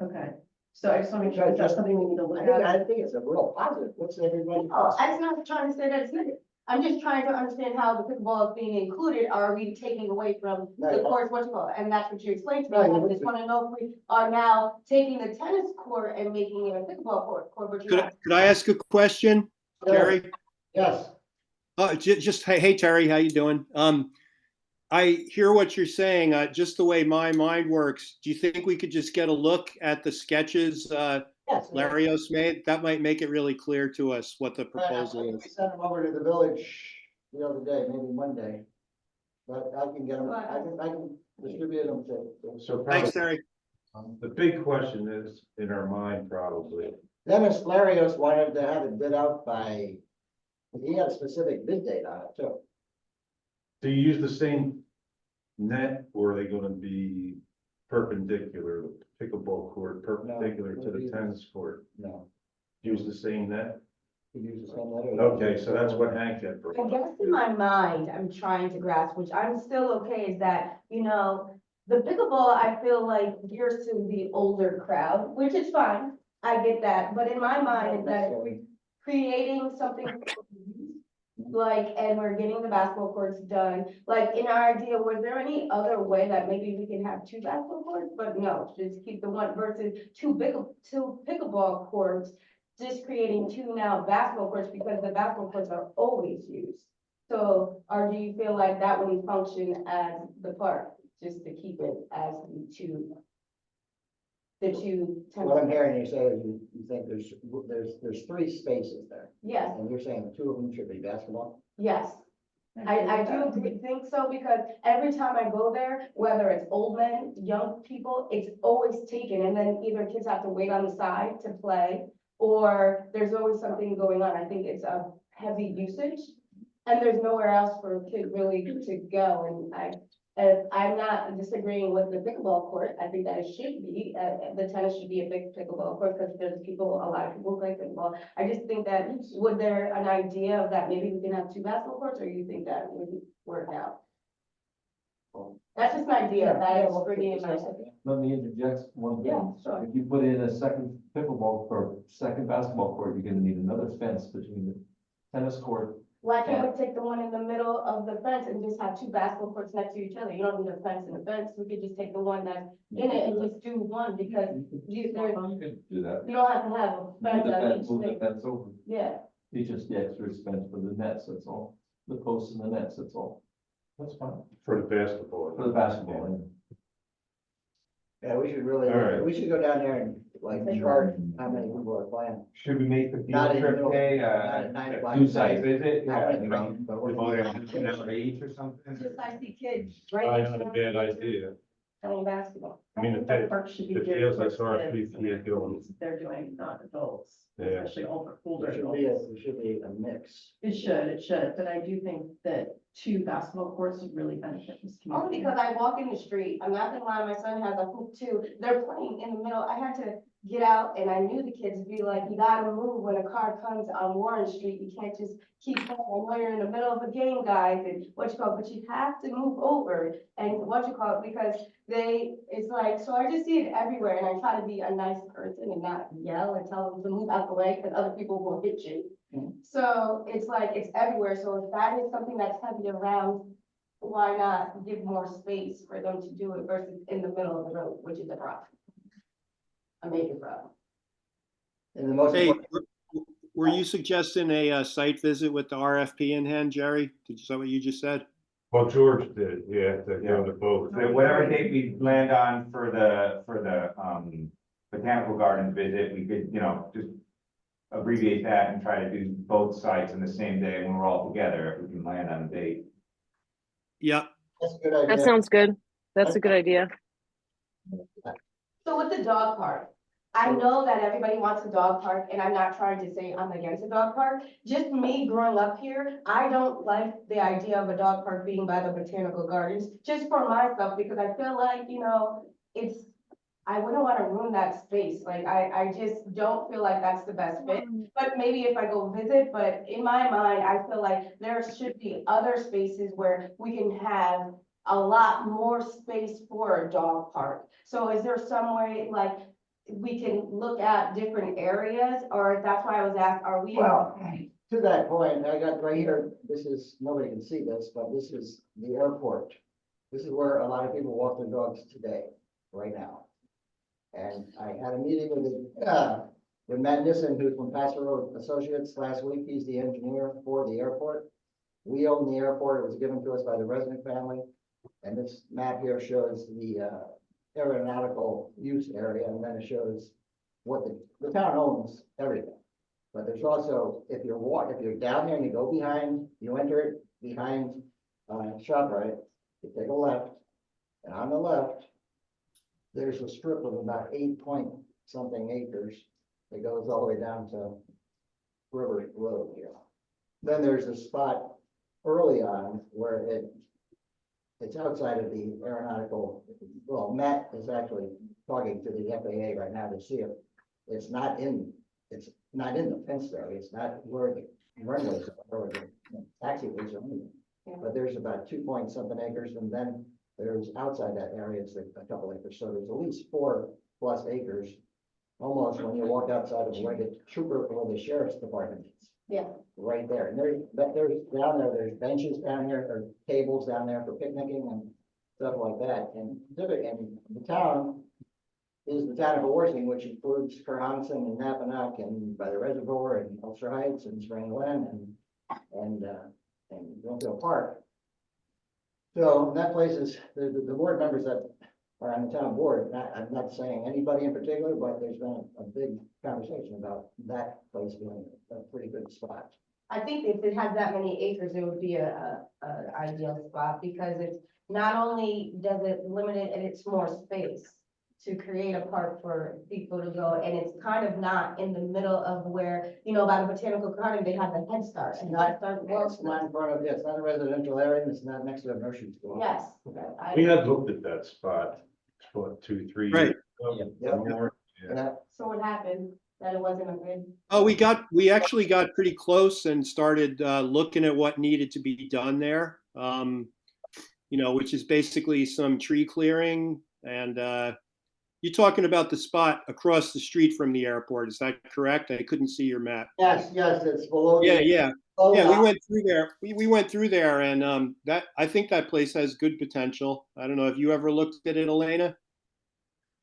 Okay, so I just want to make sure, is that something we need to look at? I think it's a real positive, what's everybody? Oh, I'm not trying to say that it's negative. I'm just trying to understand how the pickleball is being included. Are we taking away from the No. courts, what you call it? And that's what you explained to me. No, I you just wouldn't. want to know if we are now taking the tennis court and making it a pickleball court, but you're not. Could I ask a question, Terry? Yes, Just, hey, Terry, how you doing? I hear what you're saying, just the way my mind works. Do you think we could just get a look at the sketches yes. Larios made? That might make it really clear to us what the proposal I is. sent them over to the village the other day, maybe Monday. But I can get them, I can distribute them to. So Thanks, probably, Terry. the big question is in our mind probably, Dennis Larios wanted to have it bid out by, he had a specific bid date on it too. do you use the same net or are they gonna be perpendicular, the pickleball court perpendicular to the tennis court? No, Use the same net? he uses the same letter. Okay, so that's what Hank had I proposed. guess in my mind, I'm trying to grasp, which I'm still okay, is that, the pickleball, I feel like gears to the older crowd, which is fine. I get that, but in my mind, is that if we creating something like, and we're getting the basketball courts done, like in our idea, was there any other way that maybe we can have 2 basketball courts? But no, just keep the one versus two pickleball courts, just creating 2 now basketball courts because the basketball courts are always used. So, or do you feel like that wouldn't function as the park, just to keep it as the two What I'm tennis? hearing you say is you think there's 3 spaces there, Yes, and you're saying 2 of them should be basketball? yes. I do think so, because every time I go there, whether it's old men, young people, it's always taken, and then either kids have to wait on the side to play, or there's always something going on. I think it's a heavy usage, and there's nowhere else for a kid really to go, and I'm not disagreeing with the pickleball court. I think that it should be, the tennis should be a big pickleball court, because there's a lot of people play pickleball. I just think that, would there an idea of that maybe we can have 2 basketball courts, or you think that would work out? That's just an idea, that is pretty Yeah. impressive. Let me interject one Yeah, thing. sure. If you put in a second pickleball or second basketball court, you're gonna need another fence between the tennis court. Why can't we take the one in the middle of the fence and just have two basketball courts next to each other? You don't need a fence and a fence, we could just take the one that's in it and just do one, because you, there, You could do that. you don't have to have a Move fence the on fence, each move the thing. fence over. Yeah, It's just the extra expense for the nets, that's all. The posts and the nets, that's all. That's fine. For the basketball. For the basketball. Yeah, we should really, All right. we should go down there and like chart how many people are playing. Should we make the Not field in the trip middle, day, not at 9 o'clock. two site visit? Not Yeah, at you know, night, but we're devote gonna- an hour each or something? just I see kids, Probably right? not a bad idea. Playing basketball. I mean, think if that they- park should be the geared fields I towards saw kids, are pretty good. They're doing, not adults, Yeah. especially older There should be adults. there should be a mix. It should, but I do think that two basketball courts would really benefit this community. Only because I walk in the street, I'm not gonna lie, my son has a hoop too, they're playing in the middle, I had to get out and I knew the kids would be like, you gotta move when a car comes on Warren Street, you can't just keep going, I know you're in the middle of a game, guys, and what you call, but you have to move over, and what you call, because it's like, so I just see it everywhere, and I try to be a nice person and not yell and tell them to move out the way, because other people will hit you. So it's like, it's everywhere, so if that is something that's heavy around, why not give more space for them to do it versus in the middle of the road, which is a problem. A major problem. And the most Hey, important, were you suggesting a site visit with the RFP in hand, Jerry? Did you say what you just said? Well, George did, yeah, to go to both. So whatever date we land on for the, botanical gardens visit, we could, you know, just abbreviate that and try to do both sites in the same day when we're all together, if we can land on a date. Yeah, that's a good idea. That sounds good. That's a good idea. So with the dog park, I know that everybody wants a dog park, and I'm not trying to say I'm against a dog park. Just me growing up here, I don't like the idea of a dog park being by the botanical gardens, just for myself, because I feel like, you know, I wouldn't want to ruin that space. Like, I just don't feel like that's the best fit. But maybe if I go visit, but in my mind, I feel like there should be other spaces where we can have a lot more space for a dog park. So is there some way, like, we can look at different areas, or that's why I was asked, are we? Well, to that point, I got right here, this is, nobody can see this, but this is the airport. This is where a lot of people walk their dogs today, right now. And I had a meeting with Matt Nissen, who's from Pass Road Associates last week. He's the engineer for the airport. We own the airport. It was given to us by the resident family. And this map here shows the aeronautical use area, and then it shows what the town owns everything. But there's also, if you're down there and you go behind, you enter it behind ShopRite, you take a left, and on the left, there's a strip of about 8-point-something acres that goes all the way down to River Road here. Then there's a spot early on where it's outside of the aeronautical, well, Matt is actually talking to the FAA right now to see if it's not in the fence area, it's not where the runways are, or the taxiways are. But there's about 2-point-something acres, and then there's outside that area, it's a couple acres, so there's at least 4+ acres. Almost when you walk outside of where the trooper or the sheriff's department is. Yeah. Right there, and there's down there, there's benches down there, or tables down there for picnicking and stuff like that, and the town is the town of Orsing, which includes Kerhonkson and Napanock and by the reservoir and Ulster Heights and Spring Glen and Bloomfield Park. So that place is, the board members that are on the town board, I'm not saying anybody in particular, but there's been a big conversation about that place being a pretty good spot. I think if it has that many acres, it would be a ideal spot, because it's not only does it limit it, and it's more space to create a park for people to go, and it's kind of not in the middle of where, you know, by the botanical garden, they have the Head Start, and Head Start It's not in front of, it's not a residential area, and it's not next to a nursery school. Yes. We had looked at that spot, what, 2-3 Right. years ago, Yeah. or more. Yeah. So what happened? That it wasn't a good. oh, we actually got pretty close and started looking at what needed to be done there. which is basically some tree clearing. And you're talking about the spot across the street from the airport. Is that correct? I couldn't see your map. Yes, it's below. Yeah, yeah. below Yeah, we the- went through there. We went through there, and I think that place has good potential. I don't know. Have you ever looked at it, Elena?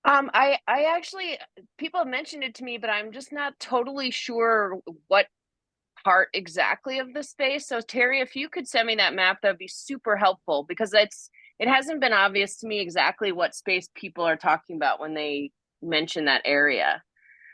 I actually, people have mentioned it to me, but I'm just not totally sure what part exactly of the space. So Terry, if you could send me that map, that'd be super helpful because it hasn't been obvious to me exactly what space people are talking about when they mention that area.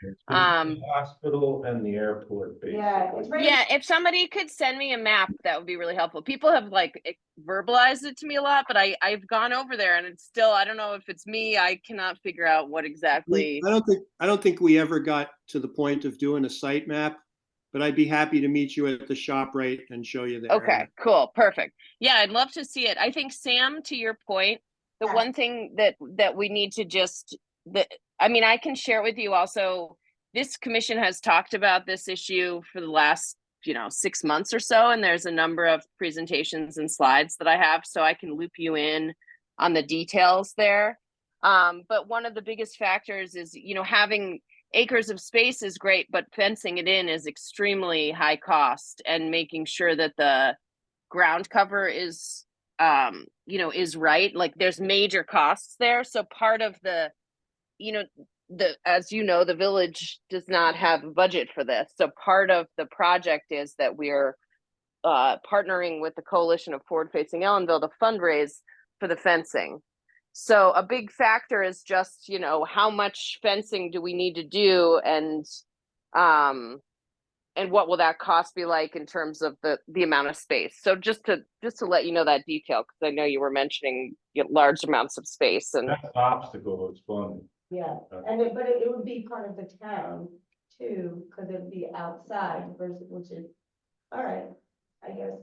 It's between the hospital and the airport, Yeah, basically. it's right. Yeah, if somebody could send me a map, that would be really helpful. People have like verbalized it to me a lot, but I've gone over there and it's still, I don't know if it's me, I cannot figure out what exactly. I don't think we ever got to the point of doing a site map, but I'd be happy to meet you at the ShopRite and show you the Okay, area. cool, perfect. Yeah, I'd love to see it. I think Sam, to your point, the Yeah. one thing that we need to just I mean, I can share with you also, this commission has talked about this issue for the last, 6 months or so, and there's a number of presentations and slides that I have, so I can loop you in on the details there. But one of the biggest factors is, having acres of space is great, but fencing it in is extremely high cost, and making sure that the ground cover is, is right. Like there's major costs there. So part of the, as you know, the village does not have a budget for this. So part of the project is that we're partnering with the Coalition of Forward Facing Ellenville to fundraise for the fencing. So a big factor is just, how much fencing do we need to do, and what will that cost be like in terms of the amount of space. So just to let you know that detail, because I know you were mentioning large amounts of space. And That's the obstacle, it's fun. Yeah, but it would be part of the town too, because it would be outside versus, which is, all right, I guess.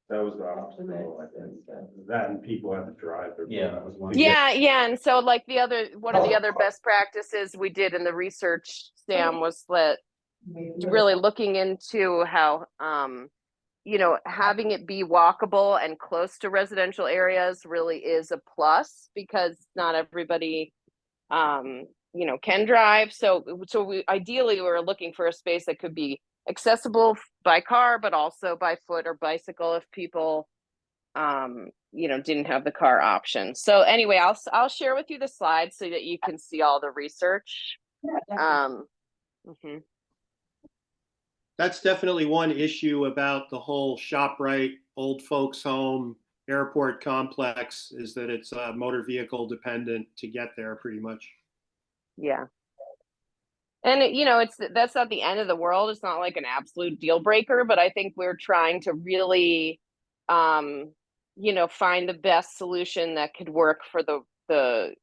That was the That's the obstacle, I next think. step. That and people had to drive. their- Yeah, that was one. yeah, and so like one of the other best practices we did in the research, Sam, was that really looking into how having it be walkable and close to residential areas really is a plus, because not everybody can drive. So we ideally we're looking for a space that could be accessible by car, but also by foot or bicycle if people didn't have the car option. So anyway, I'll share with you the slides so that you can see all the research. Mhm. That's definitely one issue about the whole ShopRite, old folks home, airport complex, is that it's motor vehicle dependent to get there pretty much. Yeah. And that's not the end of the world. It's not like an absolute deal breaker, but I think we're trying to really, find the best solution that could work for the.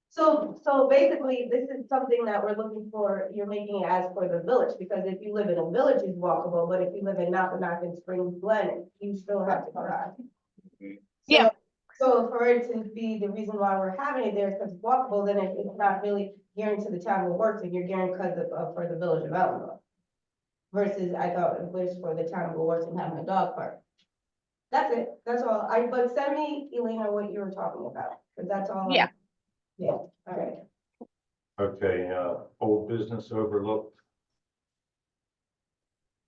So basically, this is something that we're looking for, you're making it as for the village, because if you live in a village, it's walkable, but if you live in Napanock and Springs Glen, you still have to drive. Yeah. So for it to be the reason why we're having it there, because it's walkable, then it's not really gearing to the town of Worthing, you're gearing because of, for the village of Ellenville. Versus I thought it was for the town of Worthing having a dog park. That's it, that's all, but send me, Elena, what you were talking about, because that's all. Yeah. Yeah, all right. Okay, old business overlooked.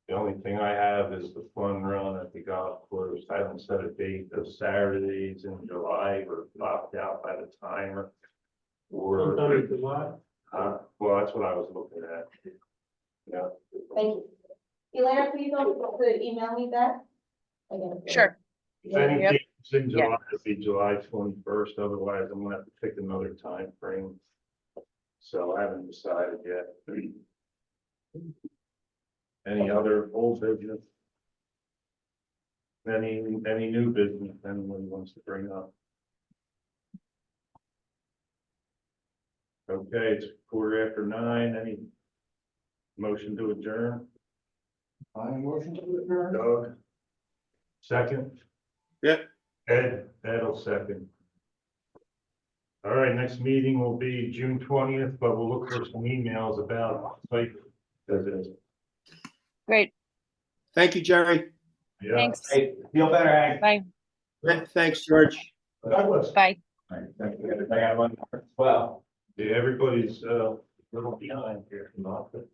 The only thing I have is the fun run at the golf course. I haven't set a date of Saturdays in July or locked out by the timer. Sometime Or, in July. well, that's what I was looking at. Yeah. Thank you. Elena, please don't forget to email me that. I gotta- Sure. If anything's in Yeah. July, it'll be July 21st, otherwise I'm gonna have to pick another time frame. So I haven't decided yet. Any other old business? Any new business anyone wants to bring up? Okay, it's 9:15. Any motion to adjourn? I motion to adjourn. Doug? Second? Yeah. Ed'll second. All right, next meeting will be June 20th, but we'll look for some emails about site visits. Great. Thank you, Jerry. Yeah. Thanks. Hey, feel better, Hank. Bye. Thanks, George. Douglas. Bye. I got one as well. Yeah, everybody's, a little behind here. Also,